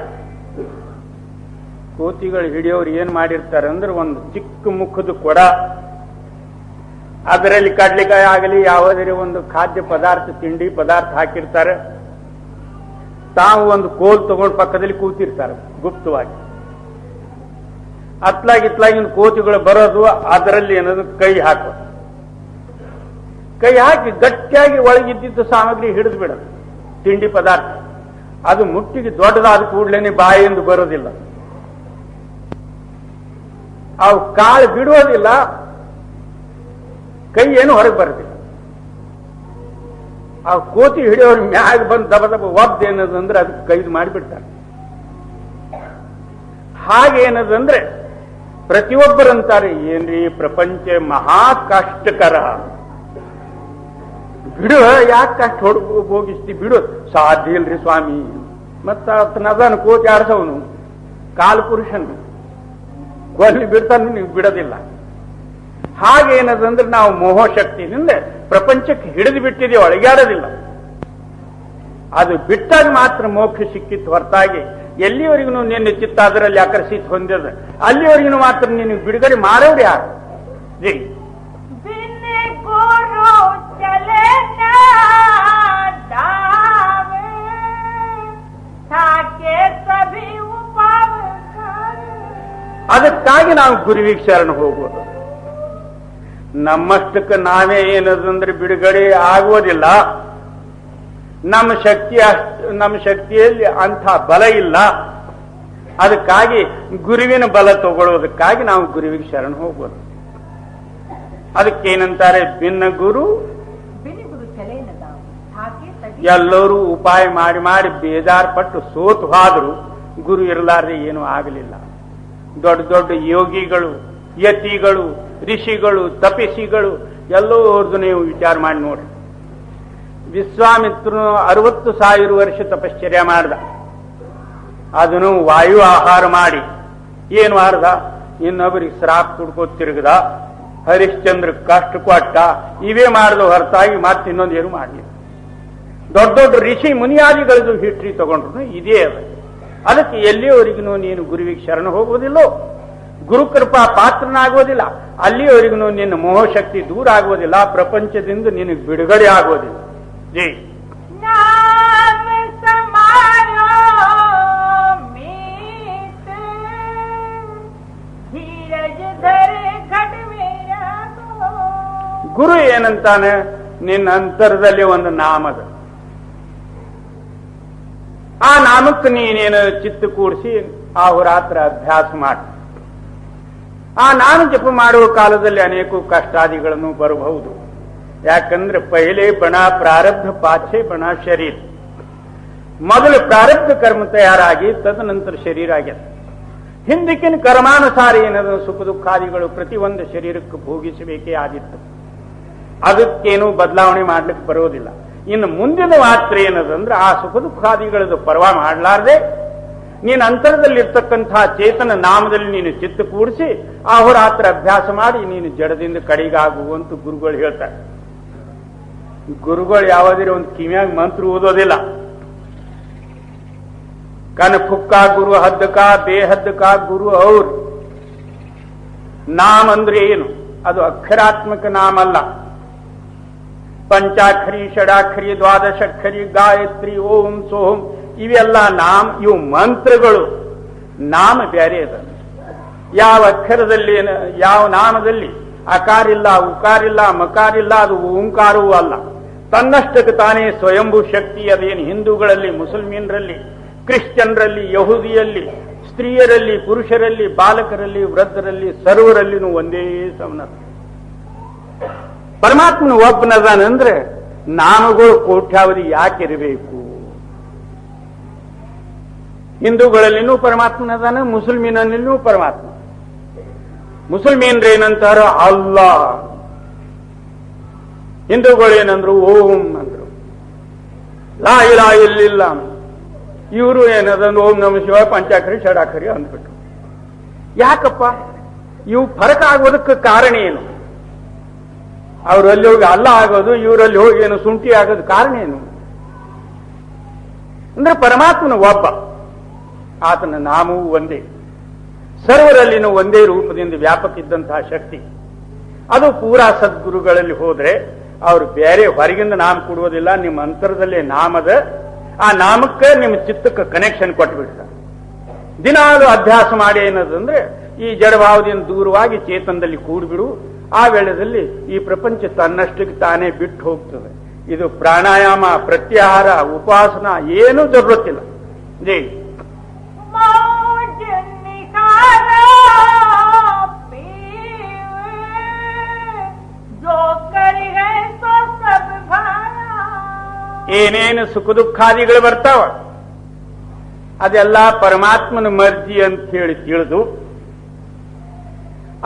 ಕೋತಿಗಳು ಹಿಡಿಯೋರು ಏನ್ ಮಾಡಿರ್ತಾರೆ ಅಂದ್ರೆ ಒಂದು ಚಿಕ್ಕ ಮುಖದ ಕೊಡ, ಅದರಲ್ಲಿ ಕಡ್ಲಿಕಾಯಿ ಆಗಲಿ ಯಾವುದೇ ಒಂದು ಖಾದ್ಯ ಪದಾರ್ಥ ತಿಂಡಿ ಪದಾರ್ಥ ಹಾಕಿರ್ತಾರೆ. ತಾವು ಒಂದು ಕೋಲ್ ತಗೊಂಡು ಪಕ್ಕದಲ್ಲಿ ಕೂತಿರ್ತಾರೆ ಗುಪ್ತವಾಗಿ. ಅತ್ಲಾಗಿತ್ಲಾಗಿನ ಕೋತಿಗಳು ಬರೋದು, ಅದರಲ್ಲಿ ಏನದು ಕೈ ಹಾಕೋದು. ಕೈ ಹಾಕಿ ಗಟ್ಟಿಯಾಗಿ ಒಳಗಿದ್ದಿದ್ದು ಸಾಮಗ್ರಿ ಹಿಡಿದು ಬಿಡೋದು, ತಿಂಡಿ ಪದಾರ್ಥ. ಅದು ಮುಟ್ಟಿಗೆ ದೊಡ್ಡದಾದ ಕೂಡಲೇ ಬಾಯಿಂದ ಬರೋದಿಲ್ಲ. ಅವು ಕಾಳು ಬಿಡೋದಿಲ್ಲ, ಕೈ ಏನು ಹೊರಗೆ ಬರೋದಿಲ್ಲ. ಆ ಕೋತಿ ಹಿಡಿಯೋರು ಮ್ಯಾಗ ಬಂದು ದಬ ದಬ ಒಬ್ದು ಏನದಂದ್ರೆ ಅದಕ್ಕೆ ಕೈದು ಮಾಡಿಬಿಡ್ತಾರೆ. ಹಾಗೇನದಂದ್ರೆ ಪ್ರತಿಯೊಬ್ಬರಂತಾರೆ, ಏನ್ರಿ ಪ್ರಪಂಚ ಮಹಾ ಕಷ್ಟಕರ, ಬಿಡು, ಯಾಕೆ ಕಷ್ಟ ಹೋಗಿಸ್ತಿ, ಬಿಡು. ಸಾಧ್ಯ ಇಲ್ರಿ ಸ್ವಾಮಿ. ಮತ್ತ ಅದನ್ನು ಕೋತಿ ಆಡ್ಸವನು ಕಾಲಪುರುಷನು ಕೊಲ್ಲಿ ಬಿಡ್ತಾನೆ, ನೀವು ಬಿಡೋದಿಲ್ಲ. ಹಾಗೇನದಂದ್ರೆ ನಾವು ಮೋಹಶಕ್ತಿಯಿಂದ ಪ್ರಪಂಚಕ್ಕೆ ಹಿಡಿದು ಬಿಟ್ಟಿದ್ದೀವಿ, ಒಳಗಾಡೋದಿಲ್ಲ. ಅದು ಬಿಟ್ಟಾಗ ಮಾತ್ರ ಮೋಕ್ಷ ಸಿಕ್ಕಿತ್ತು ಹೊರತಾಗಿ ಎಲ್ಲಿವರೆಗೂ ನಿನ್ನ ಚಿತ್ತ ಅದರಲ್ಲಿ ಆಕರ್ಷಿತ ಹೊಂದಿದ ಅಲ್ಲಿವರೆಗೂ ಮಾತ್ರ ನೀನು ಬಿಡುಗಡೆ ಮಾಡೋರು ಯಾರು? ಅದಕ್ಕಾಗಿ ನಾವು ಗುರುವಿಗೆ ಶರಣ ಹೋಗುವುದು. ನಮ್ಮಷ್ಟಕ್ಕೆ ನಾವೇ ಏನದಂದ್ರೆ ಬಿಡುಗಡೆ ಆಗುವುದಿಲ್ಲ. ನಮ್ಮ ಶಕ್ತಿಯಲ್ಲಿ ಅಂಥ ಬಲ ಇಲ್ಲ. ಅದಕ್ಕಾಗಿ ಗುರುವಿನ ಬಲ ತಗೊಳ್ಳೋದಕ್ಕಾಗಿ ನಾವು ಗುರುವಿಗೆ ಶರಣ ಹೋಗೋದು. ಅದಕ್ಕೇನಂತಾರೆ, ಭಿನ್ನ ಗುರು. ಎಲ್ಲರೂ ಉಪಾಯ ಮಾಡಿ ಮಾಡಿ ಬೇಜಾರ್ಪಟ್ಟು ಸೋತು ಹೋದ್ರು, ಗುರು ಇರಲಾರ್ದೆ ಏನೂ ಆಗಲಿಲ್ಲ. ದೊಡ್ಡ ದೊಡ್ಡ ಯೋಗಿಗಳು, ಯತಿಗಳು, ಋಷಿಗಳು, ತಪಸ್ವಿಗಳು ಎಲ್ಲೋರ್ದು ನೀವು ವಿಚಾರ ಮಾಡಿ ನೋಡಿ. ವಿಶ್ವಾಮಿತ್ರನು 60,000 ವರ್ಷ ತಪಶ್ಚರ್ಯ ಮಾಡ್ದ. ಅದನ್ನು ವಾಯು ಆಹಾರ ಮಾಡಿ ಏನು ಮಾಡ್ದ? ಇನ್ನೊಬ್ಬರಿಗೆ ಶ್ರಾಪ್ ಕುಡ್ಕೋತ್ ತಿರುಗದ, ಹರಿಶ್ಚಂದ್ರ ಕಷ್ಟ ಕೊಟ್ಟ, ಇವೇ ಮಾಡ್ದ ಹೊರತಾಗಿ ಮತ್ತೆ ಇನ್ನೊಂದು ಏನು ಮಾಡಲಿ. ದೊಡ್ಡ ದೊಡ್ಡ ಋಷಿ ಮುನಿಯಾದಿಗಳದ್ದು ಹಿಸ್ಟ್ರಿ ತಗೊಂಡ್ರು ಇದೇ ಅದ. ಅದಕ್ಕೆ ಎಲ್ಲಿಯವರೆಗೂ ನೀನು ಗುರುವಿಗೆ ಶರಣ ಹೋಗುವುದಿಲ್ಲೋ, ಗುರುಕೃಪಾ ಪಾತ್ರನಾಗುವುದಿಲ್ಲ, ಅಲ್ಲಿಯವರೆಗೂ ನಿನ್ನ ಮೋಹಶಕ್ತಿ ದೂರ ಆಗುವುದಿಲ್ಲ, ಪ್ರಪಂಚದಿಂದ ನಿನಗೆ ಬಿಡುಗಡೆ ಆಗುವುದಿಲ್ಲ. ಜೈ ಗುರು ಏನಂತಾನೆ? ನಿನ್ನ ಅಂತರದಲ್ಲಿ ಒಂದು ನಾಮದ, ಆ ನಾಮಕ್ಕೆ ನೀನೇನು ಚಿತ್ತ ಕೂಡಿಸಿ ಆಹುರಾತ್ರ ಅಭ್ಯಾಸ ಮಾಡಿ. ಆ ನಾಮ ಜಪ ಮಾಡುವ ಕಾಲದಲ್ಲಿ ಅನೇಕ ಕಷ್ಟಾದಿಗಳನ್ನು ಬರಬಹುದು. ಯಾಕಂದ್ರೆ ಪಹಲೆ ಬಣ ಪ್ರಾರಬ್ಧ, ಪಾಛೆ ಬಣ ಶರೀರ. ಮೊದಲು ಪ್ರಾರಬ್ಧ ಕರ್ಮ ತಯಾರಾಗಿ ತದನಂತರ ಶರೀರ ಆಗ್ಯದ. ಹಿಂದಕ್ಕಿನ ಕರ್ಮಾನುಸಾರ ಏನದ ಸುಖ ದುಃಖಾದಿಗಳು ಪ್ರತಿಯೊಂದು ಶರೀರಕ್ಕೆ ಭೋಗಿಸಬೇಕೇ ಆಗಿತ್ತು. ಅದಕ್ಕೇನು ಬದಲಾವಣೆ ಮಾಡ್ಲಿಕ್ಕೆ ಬರೋದಿಲ್ಲ. ಇನ್ನು ಮುಂದಿನ ಮಾತ್ರ ಏನದಂದ್ರೆ ಆ ಸುಖ ದುಃಖಾದಿಗಳದ್ದು ಪರವಾ ಮಾಡಲಾರ್ದೆ ನೀನು ಅಂತರದಲ್ಲಿರ್ತಕ್ಕಂತಹ ಚೇತನ ನಾಮದಲ್ಲಿ ನೀನು ಚಿತ್ತ ಕೂಡಿಸಿ ಆಹುರಾತ್ರ ಅಭ್ಯಾಸ ಮಾಡಿ ನೀನು ಜಡದಿಂದ ಕಡೆಗಾಗುವಂತ ಗುರುಗಳು ಹೇಳ್ತಾರೆ. ಗುರುಗಳು ಯಾವುದೇ ಒಂದು ಕಿವಿಯಾಗ ಮಂತ್ರ ಓದೋದಿಲ್ಲ. ಕನ ಫುಕ್ಕ ಗುರು ಹದ್ದಕ ಬೇಹದ್ದಕ ಗುರು ಅವ್ರು. ನಾಮ ಅಂದ್ರೆ ಏನು? ಅದು ಅಕ್ಷರಾತ್ಮಕ ನಾಮ ಅಲ್ಲ. ಪಂಚಾಕ್ಷರಿ, ಷಡಾಕ್ಷರಿ, ದ್ವಾದಶಾಕ್ಷರಿ, ಗಾಯತ್ರಿ, ಓಂ ಸೋಂ ಇವೆಲ್ಲ ನಾಮ, ಇವು ಮಂತ್ರಗಳು. ನಾಮ ಬೇರೆ ಅದ. ಯಾವ ಅಕ್ಷರದಲ್ಲಿ, ಯಾವ ನಾಮದಲ್ಲಿ ಅಕಾರಿಲ್ಲ, ಉಕಾರಿಲ್ಲ, ಮಕಾರಿಲ್ಲ, ಅದು ಓಂಕಾರವೂ ಅಲ್ಲ. ತನ್ನಷ್ಟಕ್ಕೆ ತಾನೇ ಸ್ವಯಂಭೂ ಶಕ್ತಿ. ಅದೇನು ಹಿಂದೂಗಳಲ್ಲಿ, ಮುಸಲ್ಮಾನರಲ್ಲಿ, ಕ್ರಿಶ್ಚಿಯನ್ರಲ್ಲಿ, ಯಹೂದಿಯಲ್ಲಿ, ಸ್ತ್ರೀಯರಲ್ಲಿ, ಪುರುಷರಲ್ಲಿ, ಬಾಲಕರಲ್ಲಿ, ವೃದ್ಧರಲ್ಲಿ, ಸರ್ವರಲ್ಲಿನೂ ಒಂದೇ ಸಮನ. ಪರಮಾತ್ಮನ ಒಬ್ಬನದಾನಂದ್ರೆ ನಾಮಗಳು ಕೋಟ್ಯಾವಧಿ ಯಾಕಿರಬೇಕು? ಹಿಂದೂಗಳಲ್ಲಿನೂ ಪರಮಾತ್ಮನದಾನ, ಮುಸಲ್ಮಾನಲ್ಲಿನೂ ಪರಮಾತ್ಮ. ಮುಸಲ್ಮಾನರು ಏನಂತಾರ ಅಲ್ಲಾ, ಹಿಂದೂಗಳು ಏನಂದ್ರು ಓಂ ಅಂದ್ರು, ಲಾ ಇಲಾಹ ಇಲ್ಲಲ್ಲಾಹ್. ಇವರು ಏನದಂದ್ರೆ ಓಂ ನಮ ಶಿವಾಯ ಪಂಚಾಕ್ಷರಿ ಷಡಾಕ್ಷರಿ ಅಂದ್ಬಿಟ್ರು. ಯಾಕಪ್ಪ ಇವು ಫರಕ ಆಗೋದಕ್ಕೆ ಕಾರಣ ಏನು? ಅವರಲ್ಲಿ ಹೋಗಿ ಅಲ್ಲ ಆಗೋದು, ಇವರಲ್ಲಿ ಹೋಗಿ ಏನು ಶುಂಠಿ ಆಗೋದು ಕಾರಣ ಏನು? ಅಂದ್ರೆ ಪರಮಾತ್ಮನ ಒಬ್ಬ, ಆತನ ನಾಮವೂ ಒಂದೇ, ಸರ್ವರಲ್ಲಿನೂ ಒಂದೇ ರೂಪದಿಂದ ವ್ಯಾಪಕ ಇದ್ದಂತಹ ಶಕ್ತಿ. ಅದು ಪೂರಾ ಸದ್ಗುರುಗಳಲ್ಲಿ ಹೋದ್ರೆ ಅವರು ಬೇರೆ ಹೊರಗಿಂದ ನಾಮ ಕೊಡುವುದಿಲ್ಲ, ನಿಮ್ಮ ಅಂತರದಲ್ಲೇ ನಾಮದ, ಆ ನಾಮಕ್ಕೆ ನಿಮ್ಮ ಚಿತ್ತಕ್ಕೆ ಕನೆಕ್ಷನ್ ಕೊಟ್ಟುಬಿಡ್ತಾರೆ. ದಿನಾಲು ಅಭ್ಯಾಸ ಮಾಡಿ ಏನದಂದ್ರೆ ಈ ಜಡಭಾವದಿಂದ ದೂರವಾಗಿ ಚೇತನದಲ್ಲಿ ಕೂಡ್ಬಿಡು. ಆ ವೇಳೆಯಲ್ಲಿ ಈ ಪ್ರಪಂಚ ತನ್ನಷ್ಟಕ್ಕೆ ತಾನೇ ಬಿಟ್ಟು ಹೋಗ್ತದೆ. ಇದು ಪ್ರಾಣಾಯಾಮ, ಪ್ರತ್ಯಾಹಾರ, ಉಪಾಸನ ಏನೂ ಜರುರತ್ತಿಲ್ಲ. ಜೈ ಏನೇನು ಸುಖ ದುಃಖಾದಿಗಳು ಬರ್ತಾವ ಅದೆಲ್ಲ ಪರಮಾತ್ಮನ ಮರ್ಜಿ ಅಂತ ಹೇಳಿ ತಿಳಿದು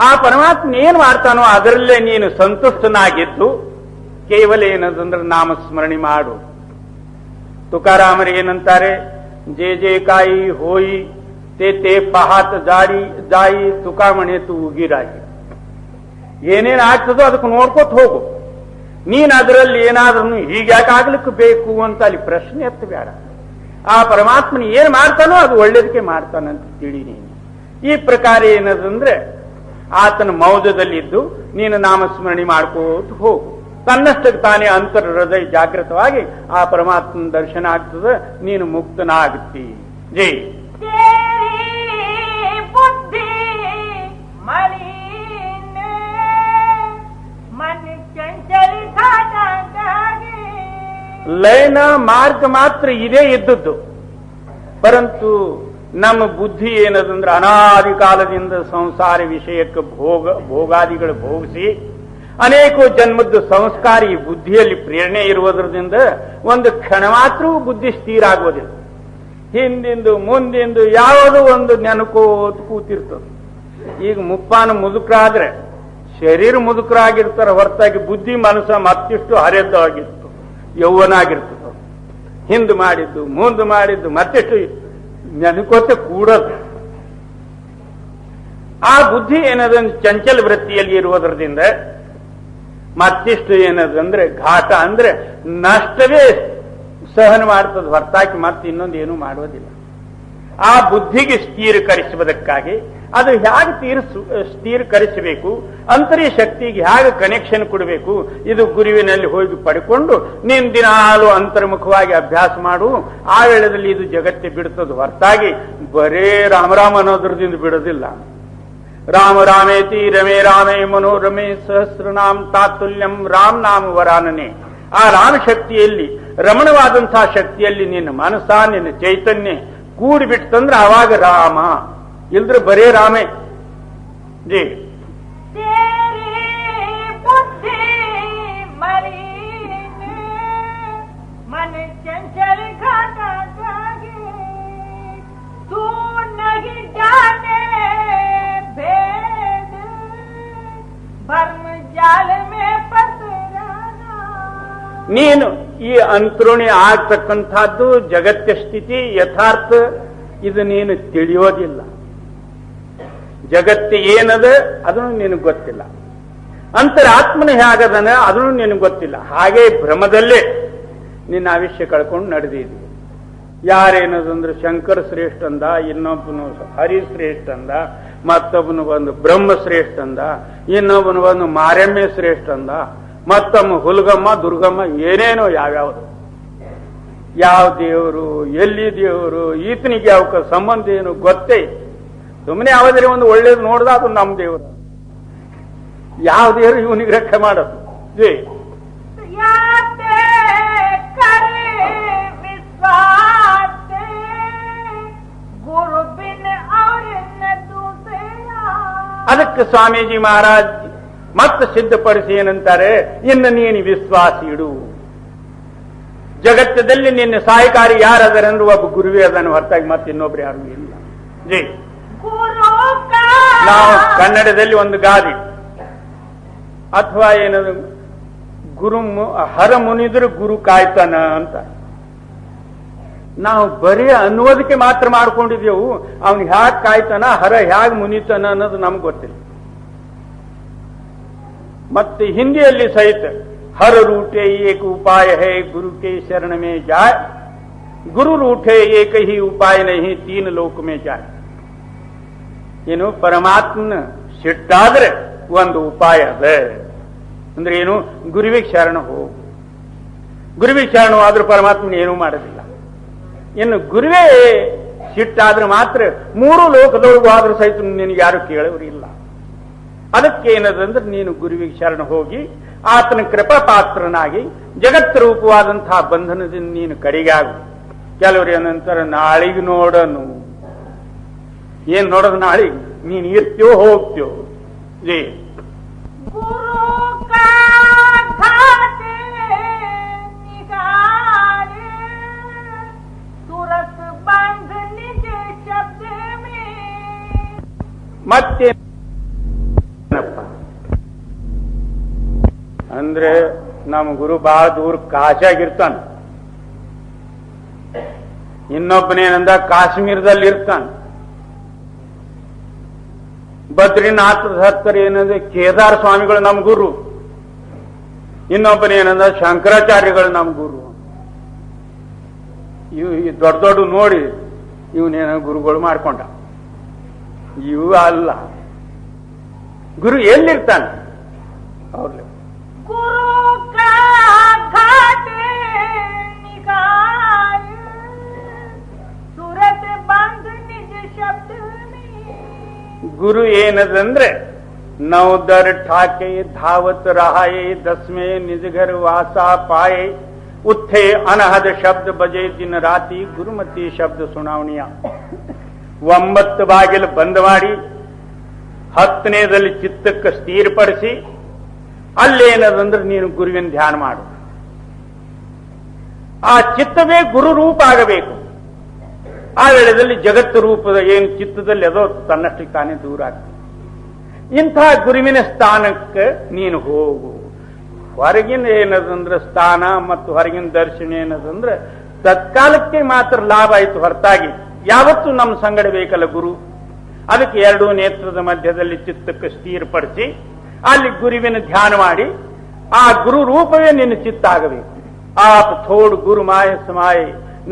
ಆ ಪರಮಾತ್ಮ ಏನ್ ಮಾಡ್ತಾನೋ ಅದರಲ್ಲೇ ನೀನು ಸಂತುಷ್ಟನಾಗಿದ್ದು ಕೇವಲ ಏನದಂದ್ರೆ ನಾಮಸ್ಮರಣೆ ಮಾಡು. ತುಕಾರಾಮರು ಏನಂತಾರೆ, ಜೇ ಜೇ ಕಾಯಿ ಹೋಯಿ ತೇ ತೇ ಪಹಾತ್ ಜಾಯಿ ತುಕಾಮಣೆ ತು ಉಗಿರಾಗಿ. ಏನೇನ್ ಆಗ್ತದೋ ಅದಕ್ಕೆ ನೋಡ್ಕೋತ ಹೋಗು. ನೀನ್ ಅದರಲ್ಲಿ ಏನಾದ್ರೂ ಹೀಗ್ಯಾಕಾಗ್ಲಿಕ್ಕೆ ಬೇಕು ಅಂತ ಅಲ್ಲಿ ಪ್ರಶ್ನೆ ಎತ್ತಬೇಡ. ಆ ಪರಮಾತ್ಮನ ಏನ್ ಮಾಡ್ತಾನೋ ಅದು ಒಳ್ಳೇದಕ್ಕೆ ಮಾಡ್ತಾನಂತ ತಿಳಿ ನೀನು. ಈ ಪ್ರಕಾರ ಏನದಂದ್ರೆ ಆತನ ಮೌದದಲ್ಲಿದ್ದು ನೀನು ನಾಮಸ್ಮರಣೆ ಮಾಡ್ಕೋತ ಹೋಗು. ತನ್ನಷ್ಟಕ್ಕೆ ತಾನೇ ಅಂತರ ಹೃದಯ ಜಾಗೃತವಾಗಿ ಆ ಪರಮಾತ್ಮನ ದರ್ಶನ ಆಗ್ತದೆ, ನೀನು ಮುಕ್ತನಾಗುತ್ತಿ. ಜೈ ಬುದ್ಧಿ ಲಯನ ಮಾರ್ಗ ಮಾತ್ರ ಇದೇ ಇದ್ದದ್ದು. ಪರಂತು ನಮ್ಮ ಬುದ್ಧಿ ಏನದಂದ್ರೆ ಅನಾದಿ ಕಾಲದಿಂದ ಸಂಸಾರ ವಿಷಯಕ್ಕೆ ಭೋಗಾದಿಗಳು ಭೋಗಿಸಿ ಅನೇಕ ಜನ್ಮದ ಸಂಸ್ಕಾರ ಈ ಬುದ್ಧಿಯಲ್ಲಿ ಪ್ರೇರಣೆ ಇರುವುದರಿಂದ ಒಂದು ಕ್ಷಣ ಮಾತ್ರವೂ ಬುದ್ಧಿ ಸ್ಥಿರ ಆಗೋದಿಲ್ಲ. ಹಿಂದಿಂದು ಮುಂದಿಂದು ಯಾವುದೋ ಒಂದು ನೆನಕೋತ್ ಕೂತಿರ್ತದೆ. ಈಗ ಮುಪ್ಪಾನ ಮುದುಕರಾದ್ರೆ ಶರೀರ ಮುದುಕರಾಗಿರ್ತಾರೆ ಹೊರತಾಗಿ ಬುದ್ಧಿ ಮನಸ್ಸ ಮತ್ತಿಷ್ಟು ಹರಿದ್ದಾಗಿತ್ತು, ಯೌವನಾಗಿರ್ತದೆ. ಹಿಂದೆ ಮಾಡಿದ್ದು ಮುಂದೆ ಮಾಡಿದ್ದು ಮತ್ತೆಷ್ಟು ನೆನಕೋತ ಕೂಡದು. ಆ ಬುದ್ಧಿ ಏನದಂದ್ರೆ ಚಂಚಲ ವೃತ್ತಿಯಲ್ಲಿ ಇರುವುದರಿಂದ ಮತ್ತಿಷ್ಟು ಏನದಂದ್ರೆ ಘಾಟ ಅಂದ್ರೆ ನಷ್ಟವೇ ಸಹನ ಮಾಡ್ತದೆ ಹೊರತಾಗಿ ಮತ್ತೆ ಇನ್ನೊಂದು ಏನೂ ಮಾಡುವುದಿಲ್ಲ. ಆ ಬುದ್ಧಿಗೆ ಸ್ಥಿರೀಕರಿಸುವುದಕ್ಕಾಗಿ ಅದು ಹೇಗೆ ಸ್ಥಿರೀಕರಿಸಬೇಕು, ಅಂತರ್ಯ ಶಕ್ತಿಗೆ ಹೇಗೆ ಕನೆಕ್ಷನ್ ಕೊಡಬೇಕು, ಇದು ಗುರುವಿನಲ್ಲಿ ಹೋಗಿ ಪಡ್ಕೊಂಡು ನೀನು ದಿನಾಲು ಅಂತರ್ಮುಖವಾಗಿ ಅಭ್ಯಾಸ ಮಾಡು. ಆ ವೇಳೆಯಲ್ಲಿ ಇದು ಜಗತ್ತೇ ಬಿಡ್ತದೆ ಹೊರತಾಗಿ ಬರೇ ರಾಮರಾಮ ಅನ್ನೋದ್ರದಿಂದ ಬಿಡೋದಿಲ್ಲ. ರಾಮ ರಾಮೇತಿ ರಮೇ ರಾಮೇ ಮನೋರಮೇ ಸಹಸ್ರನಾಮ್ ತಾತುಲ್ಯಂ ರಾಮ್ ನಾಮ ವರಾನನೆ. ಆ ರಾಮ ಶಕ್ತಿಯಲ್ಲಿ, ರಮಣವಾದಂತಹ ಶಕ್ತಿಯಲ್ಲಿ ನಿನ್ನ ಮನಸ್ಸ, ನಿನ್ನ ಚೈತನ್ಯ ಕೂಡಿಬಿಟ್ಟಂದ್ರೆ ಆವಾಗ ರಾಮ, ಇಲ್ದ್ರೆ ಬರೇ ರಾಮೇ. ಜಿ ನೀನು ಈ ಅಂತರುಣಿ ಆಗ್ತಕ್ಕಂಥದ್ದು ಜಗತ್ಯ ಸ್ಥಿತಿ ಯಥಾರ್ಥ ಇದು ನೀನು ತಿಳಿಯೋದಿಲ್ಲ. ಜಗತ್ತು ಏನದ ಅದನ್ನು ನಿನಗೆ ಗೊತ್ತಿಲ್ಲ. ಅಂತರಾತ್ಮನ ಹೇಗದನ ಅದನ್ನು ನಿನಗೆ ಗೊತ್ತಿಲ್ಲ. ಹಾಗೆ ಭ್ರಮದಲ್ಲೇ ನಿನ್ನ ಆವಿಷ್ಯ ಕಳ್ಕೊಂಡು ನಡೆದಿದ್ವಿ. ಯಾರೇನದಂದ್ರೆ ಶಂಕರ ಶ್ರೇಷ್ಠ ಅಂದ, ಇನ್ನೊಬ್ಬನು ಹರಿಶ್ರೇಷ್ಠ ಅಂದ, ಮತ್ತೊಬ್ಬನು ಬಂದು ಬ್ರಹ್ಮ ಶ್ರೇಷ್ಠ ಅಂದ, ಇನ್ನೊಬ್ಬನು ಬಂದು ಮಾರಮ್ಯ ಶ್ರೇಷ್ಠ ಅಂದ, ಮತ್ತೊಮ್ಮ ಹುಲ್ಗಮ್ಮ ದುರ್ಗಮ್ಮ ಏನೇನೋ ಯಾವ್ಯಾವುದು. ಯಾವ ದೇವರು, ಎಲ್ಲಿ ದೇವರು, ಈತನಿಗೆ ಯಾವ ಸಂಬಂಧ ಏನು ಗೊತ್ತೇ. ಸುಮ್ಮನೆ ಯಾವ್ದಾರೆ ಒಂದು ಒಳ್ಳೇದು ನೋಡ್ದ ಅದು ನಮ್ಮ ದೇವರು. ಯಾವ ದೇವರು ಇವನಿಗೆ ರಕ್ಷೆ ಮಾಡೋದು. ಜೇ ಅದಕ್ಕೆ ಸ್ವಾಮೀಜಿ ಮಹಾರಾಜ್ ಮತ್ತೆ ಸಿದ್ಧಪಡಿಸಿ ಏನಂತಾರೆ, ಇನ್ನು ನೀನು ವಿಶ್ವಾಸ ಇಡು. ಜಗತ್ತದಲ್ಲಿ ನಿನ್ನ ಸಹಾಯಕಾರಿ ಯಾರದರೆಂದ್ರೆ ಒಬ್ಬ ಗುರುವೇ ಅದನ್ನು ಹೊರತಾಗಿ ಮತ್ತೆ ಇನ್ನೊಬ್ರು ಯಾರು ಇಲ್ಲ. ಜೈ. ನಾವು ಕನ್ನಡದಲ್ಲಿ ಒಂದು ಗಾದಿ ಅಥವಾ ಏನದು ಗುರು ಹರ ಮುನಿದ್ರು ಗುರು ಕಾಯ್ತಾನ ಅಂತ ನಾವು ಬರೀ ಅನ್ನೋದಕ್ಕೆ ಮಾತ್ರ ಮಾಡ್ಕೊಂಡಿದ್ದೇವು. ಅವನು ಹ್ಯಾಗ್ ಕಾಯ್ತಾನ, ಹರ ಹ್ಯಾಗ್ ಮುನಿತಾನ ಅನ್ನೋದು ನಮ್ಗೆ ಗೊತ್ತಿಲ್ಲ. ಮತ್ತೆ ಹಿಂದಿಯಲ್ಲಿ ಸಹಿತ हर रूठे एक उपाय है गुरु के शरण में जाए, गुरु रूठे एक ही उपाय नहीं तीन लोक में जाए. ಏನು ಪರಮಾತ್ಮನ ಸಿಟ್ಟಾದ್ರೆ ಒಂದು ಉಪಾಯ ಅದ ಅಂದ್ರೆ ಏನು, ಗುರುವಿಗೆ ಶರಣ ಹೋಗು. ಗುರುವಿಗೆ ಶರಣವಾದ್ರೂ ಪರಮಾತ್ಮನ ಏನೂ ಮಾಡೋದಿಲ್ಲ. ಇನ್ನು ಗುರುವೇ ಸಿಟ್ಟಾದ್ರೆ ಮಾತ್ರ ಮೂರು ಲೋಕದೊಳಗೂ ಆದ್ರೂ ಸಹಿತ ನಿನಗೆ ಯಾರು ಕೇಳೋರಿಲ್ಲ. ಅದಕ್ಕೇನದಂದ್ರೆ ನೀನು ಗುರುವಿಗೆ ಶರಣ ಹೋಗಿ ಆತನ ಕೃಪಾ ಪಾತ್ರನಾಗಿ ಜಗತ್ ರೂಪವಾದಂತಹ ಬಂಧನದಿಂದ ನೀನು ಕಡಿಗಾಗು. ಕೆಲವರು ಏನಂತಾರೆ ನಾಳಿಗೆ ನೋಡನು. ಏನ್ ನೋಡೋದು ನಾಳಿಗೆ? ನೀನು ಇರ್ತೀಯೋ ಹೋಗ್ತೀಯೋ. ಜೀ ಮತ್ತೆ ಅಂದ್ರೆ ನಮ್ಮ ಗುರು ಬಹಳ ದೂರ ಕಾಶಾಗಿರ್ತಾನ, ಇನ್ನೊಬ್ಬನೇನಂದ ಕಾಶ್ಮೀರದಲ್ಲಿ ಇರ್ತಾನ, ಬದ್ರಿನಾಥದ ಹತ್ತಿರ ಏನಂದ್ರೆ ಕೇದಾರ ಸ್ವಾಮಿಗಳು ನಮ್ಮ ಗುರು, ಇನ್ನೊಬ್ಬನೇನಂದ ಶಂಕರಾಚಾರ್ಯಗಳು ನಮ್ಮ ಗುರು. ಇವು ದೊಡ್ಡ ದೊಡ್ಡ ನೋಡಿ ಇವನೇನ ಗುರುಗಳು ಮಾಡ್ಕೊಂಡ. ಇವು ಅಲ್ಲ, ಗುರು ಎಲ್ಲಿರ್ತಾನೆ ಅವ್ರಲ್ಲಿ गुरु ಏನದಂದ್ರೆ नवदर ठाके धावत रहाये दसवें निज घर वासा पाए उत्थे अनहद शब्द बजे दिन राती गुरुमती शब्द सुनावಣಿಯ. 9 ಬಾಗಿಲು ಬಂದ್ ಮಾಡಿ 10ನೇದಲ್ಲಿ ಚಿತ್ತಕ್ಕೆ ಸ್ಥಿರಪಡಿಸಿ ಅಲ್ಲೇನದಂದ್ರೆ ನೀನು ಗುರುವಿನ ಧ್ಯಾನ ಮಾಡು. ಆ ಚಿತ್ತವೇ ಗುರು ರೂಪ ಆಗಬೇಕು. ಆ ವೇಳೆಯಲ್ಲಿ ಜಗತ್ತು ರೂಪದ ಏನು ಚಿತ್ತದಲ್ಲಿ ಅದೋ ತನ್ನಷ್ಟಕ್ಕೆ ತಾನೇ ದೂರ ಆಗ್ತದೆ. ಇಂಥ ಗುರುವಿನ ಸ್ಥಾನಕ್ಕೆ ನೀನು ಹೋಗು. ಹೊರಗಿನ ಏನದಂದ್ರೆ ಸ್ಥಾನ ಮತ್ತು ಹೊರಗಿನ ದರ್ಶನ ಏನದಂದ್ರೆ ತತ್ಕಾಲಕ್ಕೆ ಮಾತ್ರ ಲಾಭ ಆಯಿತು, ಹೊರತಾಗಿ ಯಾವತ್ತೂ ನಮ್ಮ ಸಂಗಡ ಬೇಕಲ್ಲ ಗುರು. ಅದಕ್ಕೆ 2 ನೇತ್ರದ ಮಧ್ಯದಲ್ಲಿ ಚಿತ್ತಕ್ಕೆ ಸ್ಥಿರಪಡಿಸಿ ಅಲ್ಲಿ ಗುರುವಿನ ಧ್ಯಾನ ಮಾಡಿ ಆ ಗುರು ರೂಪವೇ ನಿನ್ನ ಚಿತ್ತ ಆಗಬೇಕು. ಆಪ್ ಥೋಡು ಗುರು ಮಾಯ ಸಮಾಯ,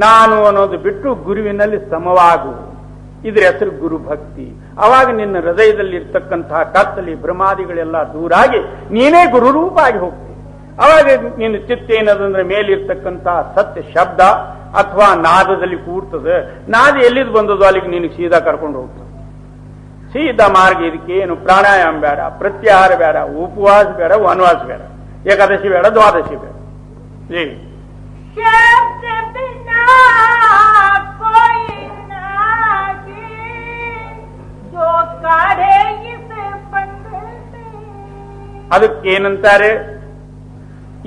ನಾನು ಅನ್ನೋದು ಬಿಟ್ಟು ಗುರುವಿನಲ್ಲಿ ಸಮವಾಗು. ಇದ್ರ ಹೆಸರು ಗುರು ಭಕ್ತಿ. ಅವಾಗ ನಿನ್ನ ಹೃದಯದಲ್ಲಿ ಇರ್ತಕ್ಕಂತಹ ಕತ್ತಲಿ ಭ್ರಮಾದಿಗಳೆಲ್ಲ ದೂರಾಗಿ ನೀನೇ ಗುರು ರೂಪ ಆಗಿ ಹೋಗ್ತಿ. ಅವಾಗ ನಿನ್ನ ಚಿತ್ತ ಏನದಂದ್ರೆ ಮೇಲಿರ್ತಕ್ಕಂತಹ ಸತ್ಯ ಶಬ್ದ ಅಥವಾ ನಾದದಲ್ಲಿ ಕೂಡ್ತದೆ. ನಾದ ಎಲ್ಲಿದ್ ಬಂದದು ಅಲ್ಲಿಗೆ ನಿನಗೆ ಸೀದಾ ಕರ್ಕೊಂಡು ಹೋಗ್ತದೆ. ಸೀದಾ ಮಾರ್ಗ. ಇದಕ್ಕೆ ಏನು ಪ್ರಾಣಾಯಾಮ ಬೇಡ, ಪ್ರತ್ಯಾಹಾರ ಬೇಡ, ಉಪವಾಸ ಬೇಡ, ವನವಾಸ ಬೇಡ, ಏಕಾದಶಿ ಬೇಡ, ದ್ವಾದಶಿ ಬೇಡ. ಜೀ ಅದಕ್ಕೇನಂತಾರೆ,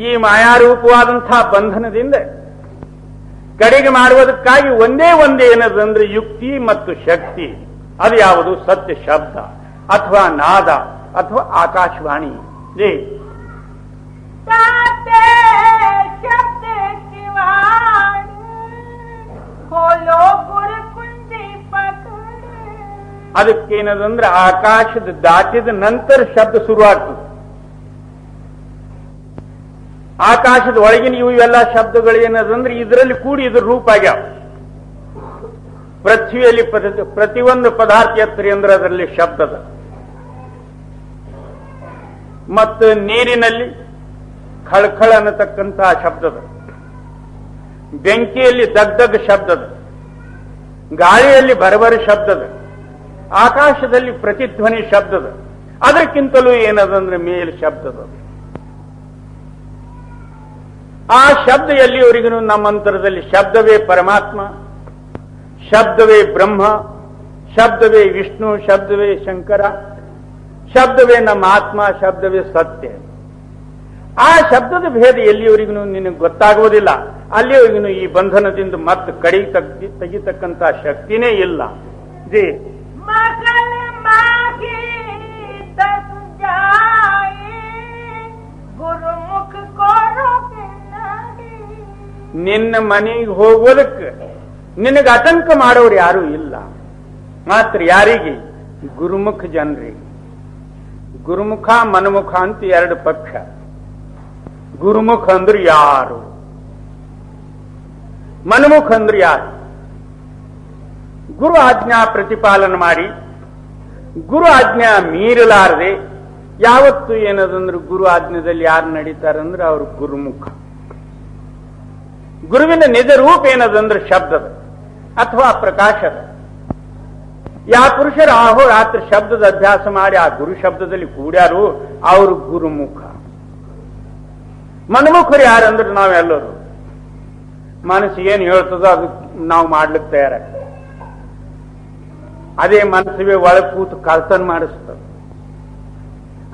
ಈ ಮಾಯಾರೂಪವಾದಂತಹ ಬಂಧನದಿಂದ ಕಡೆಗೆ ಮಾಡುವುದಕ್ಕಾಗಿ ಒಂದೇ ಏನದಂದ್ರೆ ಯುಕ್ತಿ ಮತ್ತು ಶಕ್ತಿ. ಅದು ಯಾವುದು? ಸತ್ಯ ಶಬ್ದ ಅಥವಾ ನಾದ ಅಥವಾ ಆಕಾಶವಾಣಿ. ಜೀ ಅದಕ್ಕೇನದಂದ್ರೆ ಆಕಾಶದ ದಾಟಿದ ನಂತರ ಶಬ್ದ ಶುರುವಾಗ್ತದೆ. ಆಕಾಶದ ಒಳಗಿನ ಇವೆಲ್ಲ ಶಬ್ದಗಳು ಏನದಂದ್ರೆ ಇದರಲ್ಲಿ ಕೂಡಿ ಇದ್ರ ರೂಪ ಆಗ್ಯಾವ. ಪೃಥ್ವಿಯಲ್ಲಿ ಪ್ರತಿಯೊಂದು ಪದಾರ್ಥ ಎತ್ತರಿ ಅಂದ್ರೆ ಅದರಲ್ಲಿ ಶಬ್ದದ, ಮತ್ತು ನೀರಿನಲ್ಲಿ ಖಳಖಳ ಅನ್ನತಕ್ಕಂತಹ ಶಬ್ದದ, ಬೆಂಕಿಯಲ್ಲಿ ದಗ್ದಗ್ ಶಬ್ದದ, ಗಾಳಿಯಲ್ಲಿ ಬರಬರಿ ಶಬ್ದದ, ಆಕಾಶದಲ್ಲಿ ಪ್ರತಿಧ್ವನಿ ಶಬ್ದದ, ಅದಕ್ಕಿಂತಲೂ ಏನದಂದ್ರೆ ಮೇಲ್ ಶಬ್ದದ. ಆ ಶಬ್ದ ಎಲ್ಲಿಯವರೆಗೂ ನಮ್ಮಂತರದಲ್ಲಿ ಶಬ್ದವೇ ಪರಮಾತ್ಮ, ಶಬ್ದವೇ ಬ್ರಹ್ಮ, ಶಬ್ದವೇ ವಿಷ್ಣು, ಶಬ್ದವೇ ಶಂಕರ, ಶಬ್ದವೇ ನಮ್ಮ ಆತ್ಮ, ಶಬ್ದವೇ ಸತ್ಯ. ಆ ಶಬ್ದದ ಭೇದ ಎಲ್ಲಿಯವರೆಗೂ ನಿನಗೆ ಗೊತ್ತಾಗುವುದಿಲ್ಲ, ಅಲ್ಲಿಯವರೆಗೂ ಈ ಬಂಧನದಿಂದ ಮತ್ತೆ ಕಡಿ ತೆಗಿತಕ್ಕಂತ ಶಕ್ತಿನೇ ಇಲ್ಲ. ಜಿ मगल मागी दस जाए गुरुमुख को रोके नाही. ನಿನ್ನ ಮನೆಗೆ ಹೋಗೋದಕ್ಕೆ ನಿನಗೆ ಆತಂಕ ಮಾಡೋರು ಯಾರೂ ಇಲ್ಲ. ಮಾತ್ರ ಯಾರಿಗೆ? ಗುರುಮುಖ ಜನರಿಗೆ. ಗುರುಮುಖ ಮನಮುಖ ಅಂತ ಎರಡು ಪಕ್ಷ. ಗುರುಮುಖ ಅಂದ್ರೆ ಯಾರು, ಮನಮುಖ ಅಂದ್ರೆ ಯಾರು? ಗುರು ಆಜ್ಞಾ ಪ್ರತಿಪಾಲನೆ ಮಾಡಿ ಗುರು ಆಜ್ಞಾ ಮೀರಲಾರದೆ ಯಾವತ್ತು ಏನದಂದ್ರೆ ಗುರು ಆಜ್ಞೆದಲ್ಲಿ ಯಾರು ನಡೀತಾರಂದ್ರೆ ಅವರು ಗುರುಮುಖ. ಗುರುವಿನ ನಿಜ ರೂಪ ಏನದಂದ್ರೆ ಶಬ್ದದ ಅಥವಾ ಪ್ರಕಾಶದ. ಯಾವ ಪುರುಷರು ಅಹೋರಾತ್ರ ಶಬ್ದದ ಅಭ್ಯಾಸ ಮಾಡಿ ಆ ಗುರು ಶಬ್ದದಲ್ಲಿ ಕೂಡ್ಯಾರು ಅವರು ಗುರುಮುಖ. ಮನಮುಖರು ಯಾರಂದ್ರೆ ನಾವೆಲ್ಲರೂ ಮನಸ್ಸು ಏನು ಹೇಳ್ತದೋ ಅದು ನಾವು ಮಾಡ್ಲಿಕ್ಕೆ ತಯಾರಾಗ್ತದೆ. ಅದೇ ಮನಸ್ಸುವೆ ಒಳಗೆ ಕೂತು ಕಳ್ತನ ಮಾಡಿಸ್ತದೆ,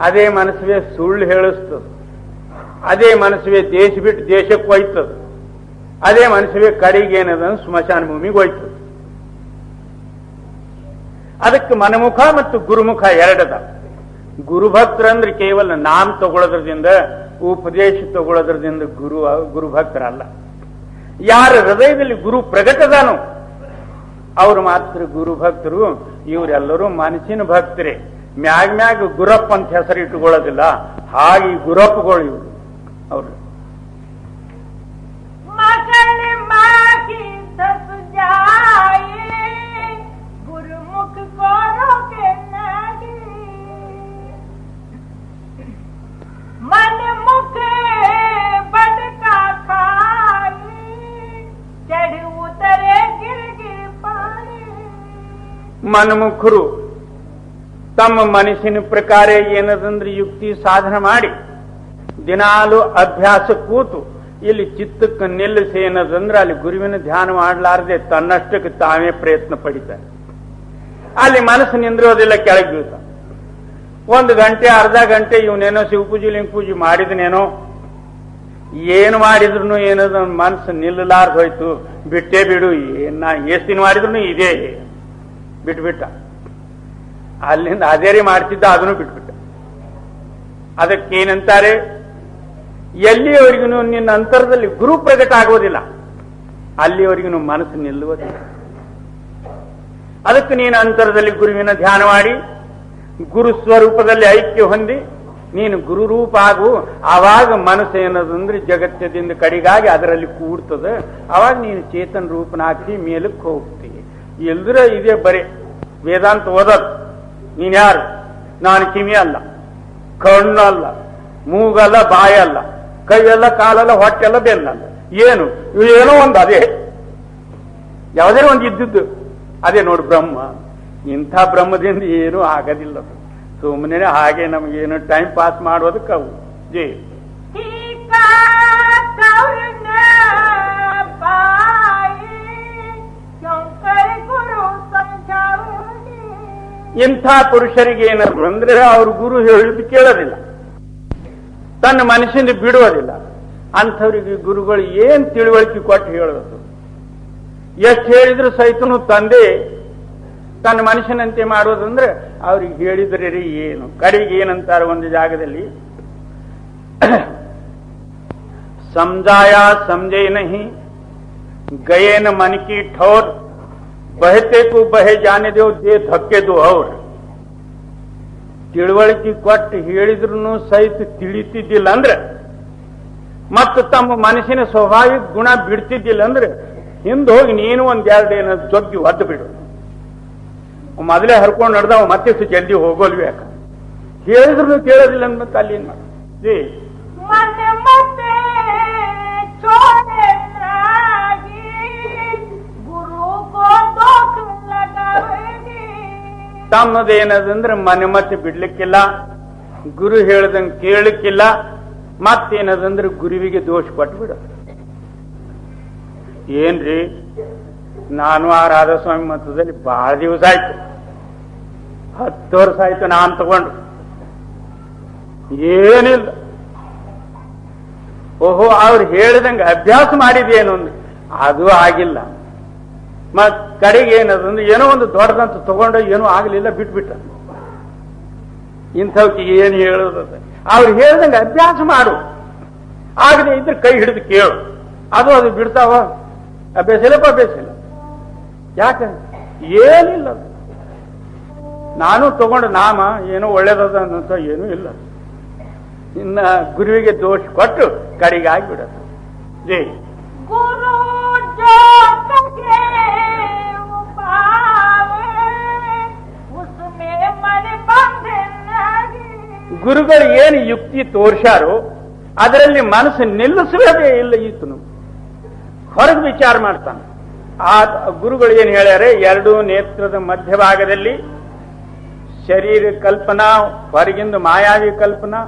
ಅದೇ ಮನಸ್ಸುವೆ ಸುಳ್ಳು ಹೇಳಿಸ್ತದೆ, ಅದೇ ಮನಸ್ಸುವೆ ದೇಶ ಬಿಟ್ಟು ದೇಶಕ್ಕೆ ಹೋಯ್ತದೆ, ಅದೇ ಮನಸ್ಸುವೆ ಕಡೆಗೆ ಏನದ ಸ್ಮಶಾನ ಭೂಮಿಗೆ ಹೋಯ್ತದೆ. ಅದಕ್ಕೆ ಮನಮುಖ ಮತ್ತು ಗುರುಮುಖ ಎರಡದ. ಗುರುಭಕ್ತರಂದ್ರೆ ಕೇವಲ ನಾಮ ತಗೊಳ್ಳೋದ್ರದಿಂದ ಉಪದೇಶ ತಗೊಳ್ಳೋದ್ರದಿಂದ ಗುರುಭಕ್ತರಲ್ಲ. ಯಾರ ಹೃದಯದಲ್ಲಿ ಗುರು ಪ್ರಗಟದಾನೋ ಅವರು ಮಾತ್ರ ಗುರುಭಕ್ತರು. ಇವರೆಲ್ಲರೂ ಮನಸ್ಸಿನ ಭಕ್ತರೇ. ಮ್ಯಾಗ ಗುರಪ್ಪ ಅಂತ ಹೆಸರು ಇಟ್ಟುಕೊಳ್ಳೋದಿಲ್ಲ. ಹಾಗೆ ಗುರಪ್ಪಗಳು ಇವರು. ಅವರು मगल मागी दस जाए गुरुमुख को रोके नाही. मन मुख बटका खाई चढ़ उतरे गिर गिर पानी. ಮನಮುಖರು ತಮ್ಮ ಮನಸ್ಸಿನ ಪ್ರಕಾರ ಏನದಂದ್ರೆ ಯುಕ್ತಿ ಸಾಧನ ಮಾಡಿ ದಿನಾಲು ಅಭ್ಯಾಸ ಕೂತು ಇಲ್ಲಿ ಚಿತ್ತಕ್ಕೆ ನಿಲ್ಲಿಸಿ ಏನದಂದ್ರೆ ಅಲ್ಲಿ ಗುರುವಿನ ಧ್ಯಾನ ಮಾಡಲಾರದೆ ತನ್ನಷ್ಟಕ್ಕೆ ತಾವೇ ಪ್ರಯತ್ನ ಪಡಿತಾರೆ. ಅಲ್ಲಿ ಮನಸ್ಸು ನಿಂದಿರೋದಿಲ್ಲ, ಕೆಳಗೆ ಬೀಳ್ತ. 1 ಗಂಟೆ ಅರ್ಧ ಗಂಟೆ ಇವನೇನೋ ಶಿವಪೂಜೆ ಲಿಂಗ ಪೂಜೆ ಮಾಡಿದನೇನೋ, ಏನು ಮಾಡಿದ್ರು ಏನದ ಮನಸ್ಸು ನಿಲ್ಲಲಾರ್ದು ಹೋಯ್ತು, ಬಿಟ್ಟೇ ಬಿಡು, ನಾ ಎಷ್ಟು ದಿನ ಮಾಡಿದ್ರು ಇದೇ ಬಿಟ್ಬಿಟ್ಟ. ಅಲ್ಲಿಂದ ಅದೇರಿ ಮಾಡ್ತಿದ್ದ, ಅದನ್ನು ಬಿಟ್ಬಿಟ್ಟ. ಅದಕ್ಕೇನಂತಾರೆ, ಎಲ್ಲಿಯವರೆಗೂ ನಿನ್ನ ಅಂತರದಲ್ಲಿ ಗುರು ಪ್ರಗಟ ಆಗೋದಿಲ್ಲ ಅಲ್ಲಿಯವರೆಗೂ ಮನಸ್ಸು ನಿಲ್ಲುವುದಿಲ್ಲ. ಅದಕ್ಕೆ ನೀನು ಅಂತರದಲ್ಲಿ ಗುರುವಿನ ಧ್ಯಾನ ಮಾಡಿ ಗುರು ಸ್ವರೂಪದಲ್ಲಿ ಐಕ್ಯ ಹೊಂದಿ ನೀನು ಗುರು ರೂಪ ಆಗು. ಆವಾಗ ಮನಸ್ಸು ಏನದಂದ್ರೆ ಜಗತ್ತದಿಂದ ಕಡೆಗಾಗಿ ಅದರಲ್ಲಿ ಕೂಡ್ತದೆ. ಆವಾಗ ನೀನು ಚೇತನ ರೂಪನಾಗ್ತಿ, ಮೇಲಕ್ಕೆ ಹೋಗ್ತಿ. ಎಲ್ದ್ರ ಇದೇ ಬರೇ ವೇದಾಂತ ಓದೋದು. ನೀನ್ಯಾರು? ನಾನು ಕಿವಿ ಅಲ್ಲ, ಕಣ್ಣಲ್ಲ, ಮೂಗಲ್ಲ, ಬಾಯಲ್ಲ, ಕೈಯಲ್ಲ, ಕಾಲಲ್ಲ, ಹೊಟ್ಟೆಲ್ಲ, ಬೆನ್ನಲ್ಲ. ಏನು ಏನೋ ಒಂದು ಅದೇ ಯಾವುದೇ ಒಂದು ಇದ್ದಿದ್ದು ಅದೇ ನೋಡು ಬ್ರಹ್ಮ. ಇಂಥ ಬ್ರಹ್ಮದಿಂದ ಏನೂ ಆಗೋದಿಲ್ಲ. ಸುಮ್ಮನೆ ಹಾಗೆ ನಮಗೇನು ಟೈಮ್ ಪಾಸ್ ಮಾಡೋದಕ್ಕೆ ಅವು ಜೇ ಇಂಥ ಪುರುಷರಿಗೆ ಏನಾದ್ರು ಅಂದ್ರೆ ಅವ್ರ ಗುರು ಹೇಳಿದ್ದು ಕೇಳೋದಿಲ್ಲ, ತನ್ನ ಮನಸ್ಸಿಂದ ಬಿಡುವುದಿಲ್ಲ. ಅಂಥವ್ರಿಗೆ ಗುರುಗಳು ಏನ್ ತಿಳುವಳಿಕೆ ಕೊಟ್ಟು ಹೇಳೋದು. ಎಷ್ಟು ಹೇಳಿದ್ರು ಸಹಿತನು ತಂದೆ ತನ್ನ ಮನುಷ್ಯನಂತೆ ಮಾಡೋದಂದ್ರೆ ಅವ್ರಿಗೆ ಹೇಳಿದ್ರೆ ಏನು. ಕಡೆಗೆ ಏನಂತಾರೆ ಒಂದು ಜಾಗದಲ್ಲಿ, ಸಮझाया समझे नहीं गए न मन की ठोर बहते को बहे जाने दो दे धक्के दो और. ತಿಳುವಳಿಕೆ ಕೊಟ್ಟು ಹೇಳಿದ್ರು ಸಹಿತ ತಿಳಿತಿದ್ದಿಲ್ಲ ಅಂದ್ರೆ ಮತ್ತು ತಮ್ಮ ಮನಸ್ಸಿನ ಸ್ವಾಭಾವಿಕ ಗುಣ ಬಿಡ್ತಿದ್ದಿಲ್ಲ ಅಂದ್ರೆ ಹಿಂದೆ ಹೋಗಿ ನೀನು ಒಂದೆರಡು ಏನೋ ಜೊಗ್ಗಿ ಒದ್ದು ಬಿಡು. ಮೊದಲೇ ಹರ್ಕೊಂಡು ನಡೆದವ ಮತ್ತೆ ಜಲ್ದಿ ಹೋಗೋಲ್ವಿ. ಯಾಕ ಹೇಳಿದ್ರು ಕೇಳೋದಿಲ್ಲ ಮತ್ತೆ ಅಲ್ಲಿ ಏನ್ ಮಾಡಿ ತಮ್ಮದೇನದಂದ್ರೆ ಮನೆ ಮತ್ತೆ ಬಿಡ್ಲಿಕ್ಕಿಲ್ಲ, ಗುರು ಹೇಳ್ದಂಗೆ ಕೇಳಲಿಕ್ಕಿಲ್ಲ. ಮತ್ತೇನದಂದ್ರೆ ಗುರುವಿಗೆ ದೋಷ ಕೊಟ್ಟು ಬಿಡ. ಏನ್ರಿ, ನಾನು ಆ ರಾಧಾಸ್ವಾಮಿ ಮತದಲ್ಲಿ ಬಹಳ ದಿವಸ ಆಯ್ತು, 10 ವರ್ಷ ಆಯ್ತು ನಾನು ತಗೊಂಡು. ಏನಿಲ್ಲ, ಓಹೋ ಅವ್ರು ಹೇಳಿದಂಗೆ ಅಭ್ಯಾಸ ಮಾಡಿದೇನು ಅಂದ್ರೆ ಅದು ಆಗಿಲ್ಲ. ಮತ್ ಕಡೆಗೆ ಏನದಂದ್ರೆ ಏನೋ ಒಂದು ದೊಡ್ಡದಂತ ತಗೊಂಡ ಏನೂ ಆಗಲಿಲ್ಲ, ಬಿಟ್ಬಿಟ್ಟ. ಇಂಥವಕ್ಕೆ ಏನು ಹೇಳೋದ? ಅವ್ರು ಹೇಳ್ದಂಗೆ ಅಭ್ಯಾಸ ಮಾಡು, ಆಗದೆ ಇದ್ರೆ ಕೈ ಹಿಡಿದು ಕೇಳು. ಅದು ಬಿಡ್ತಾವ? ಅಭ್ಯಾಸ ಇಲ್ಲಪ್ಪ, ಅಭ್ಯಾಸ ಇಲ್ಲ. ಯಾಕೆ? ಏನಿಲ್ಲ. ನಾನು ತಗೊಂಡು ನಾಮ ಏನೋ ಒಳ್ಳೇದದ ಅನ್ನೋ ಏನೂ ಇಲ್ಲ. ಇನ್ನ ಗುರುವಿಗೆ ದೋಷ ಕೊಟ್ಟು ಕಡೆಗೆ ಆಗಿಬಿಡತ್ತೆ. ಜೈ ಗುರು ಜೋ ಕಗೆ ಉಪಾವೆ ಉಸ್ಮೆ ಮನ ಬಂಧೆ ನಹಿ. ಗುರುಗಳು ಏನು ಯುಕ್ತಿ ತೋರ್ಸಾರೋ ಅದರಲ್ಲಿ ಮನಸ್ಸು ನಿಲ್ಲಿಸುವುದೇ ಇಲ್ಲ. ಈತನು ಹೊರಗೆ ವಿಚಾರ ಮಾಡ್ತಾನೆ. ಆ ಗುರುಗಳು ಏನು ಹೇಳ್ಯಾರೆ, ಎರಡು ನೇತ್ರದ ಮಧ್ಯಭಾಗದಲ್ಲಿ ಶರೀರ ಕಲ್ಪನಾ, ಹೊರಗಿಂದ ಮಾಯಾವಿ ಕಲ್ಪನಾ,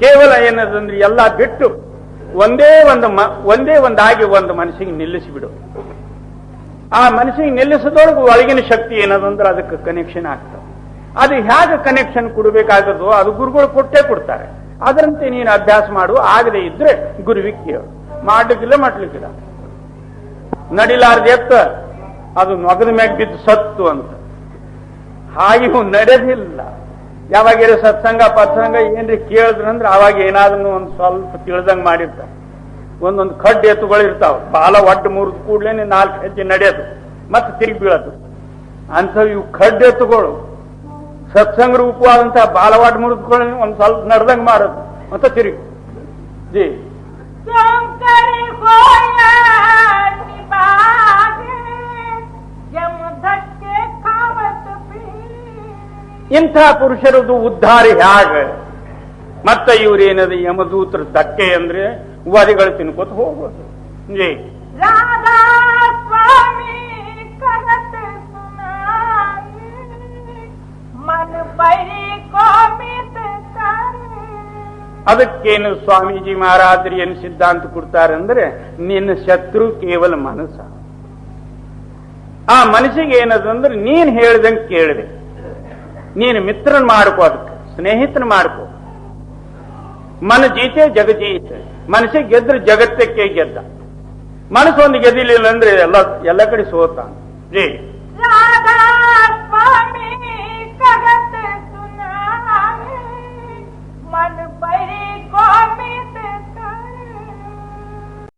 ಕೇವಲ ಏನದಂದ್ರೆ ಎಲ್ಲ ಬಿಟ್ಟು ಒಂದೇ ಒಂದಾಗಿ ಒಂದು ಮನಸ್ಸಿಗೆ ನಿಲ್ಲಿಸಿಬಿಡು. ಆ ಮನಸ್ಸಿಗೆ ನಿಲ್ಲಿಸದೊಳಗೆ ಒಳಗಿನ ಶಕ್ತಿ ಏನದಂದ್ರೆ ಅದಕ್ಕೆ ಕನೆಕ್ಷನ್ ಆಗ್ತದೆ. ಅದು ಹೇಗೆ ಕನೆಕ್ಷನ್ ಕೊಡಬೇಕಾಗದೋ ಅದು ಗುರುಗಳು ಕೊಟ್ಟೇ ಕೊಡ್ತಾರೆ. ಅದರಂತೆ ನೀನು ಅಭ್ಯಾಸ ಮಾಡು. ಆಗದೆ ಇದ್ರೆ ಗುರುವಿಗೆ ಕೇಳು. ಮಾಡ್ಲಿಕ್ಕಿಲ್ಲ ಮಾಡ್ಲಿಕ್ಕಿಲ್ಲ. ನಡಿಲಾರ್ದ ಎತ್ತ ಅದು ನೊಗದ ಮ್ಯಾಗ ಬಿದ್ದು ಸತ್ತು ಅಂತ. ಹಾಗೆ ನಡೆದಿಲ್ಲ. ಯಾವಾಗ ಸತ್ಸಂಗ ಪತ್ಸಂಗ ಏನ್ರಿ ಕೇಳಿದ್ರಂದ್ರೆ ಅವಾಗ ಏನಾದ್ರೂ ಒಂದು ಸ್ವಲ್ಪ ತಿಳಿದಂಗೆ ಮಾಡಿರ್ತಾರೆ. ಒಂದೊಂದು ಖಡ್ಡ ಎತ್ತುಗಳಿರ್ತಾವ, ಬಾಲ ಒಡ್ಡು ಮುರಿದು ಕೂಡ್ಲೇನೆ 4 ಹೆಜ್ಜೆ ನಡೆಯೋದು, ಮತ್ತೆ ತಿರುಗಿ ಬೀಳೋದು. ಅಂಥವು ಇವು ಖಡ್ಡ ಎತ್ತುಗಳು ಸತ್ಸಂಗ ರೂಪವಾದಂತಹ ಬಾಲವಾಡ್ ಮುರಿದುಕೊಳ್ಳಿ ಒಂದು ಸ್ವಲ್ಪ ನಡೆದಂಗೆ ಮಾಡೋದು, ಮತ್ತೆ ತಿರುಗಿ. ಜಿ ಶಂಕರಿ ಹೋಯ ನಿಭಾಗೆ ಯಮಧಕ್ಕೆ ಖಾವತ್ ಪೀ. ಇಂಥ ಪುರುಷರದು ಉದ್ಧಾರ ಹೇಗೆ? ಮತ್ತೆ ಇವ್ರೇನದು ಯಮದೂತರ ಧಕ್ಕೆ ಅಂದ್ರೆ ವರಿಗಳು ತಿನ್ಕೋತ ಹೋಗೋದು. ಜಿ ರಾಧಾ ಸ್ವಾಮಿ ಕರತ ಸುನಾಯಿ ಮನ ಬೈರಿ ಕೋಮಿತ ತಾರೆ. ಅದಕ್ಕೇನು ಸ್ವಾಮೀಜಿ ಮಹಾರಾಜರು ಏನು ಸಿದ್ಧಾಂತ ಕೊಡ್ತಾರೆ ಅಂದ್ರೆ, ನಿನ್ನ ಶತ್ರು ಕೇವಲ ಮನಸ್ಸ. ಆ ಮನಸ್ಸಿಗೆ ಏನದಂದ್ರೆ ನೀನ್ ಹೇಳ್ದಂಗೆ ಕೇಳಿದೆ. ನೀನು ಮಿತ್ರನ್ ಮಾಡ್ಕೋ, ಅದಕ್ಕೆ ಸ್ನೇಹಿತನ ಮಾಡ್ಕೋ. ಮನ ಜೀತೆ ಜಗಜೀತೆ. ಮನಸ್ಸಿಗೆ ಗೆದ್ರೆ ಜಗತ್ತಕ್ಕೆ ಗೆದ್ದ. ಮನಸ್ಸೊಂದು ಗೆದ್ದಿಲ್ಲ ಅಂದ್ರೆ ಎಲ್ಲ ಕಡೆ ಸೋತ. ಜೀ ರಾಧಾ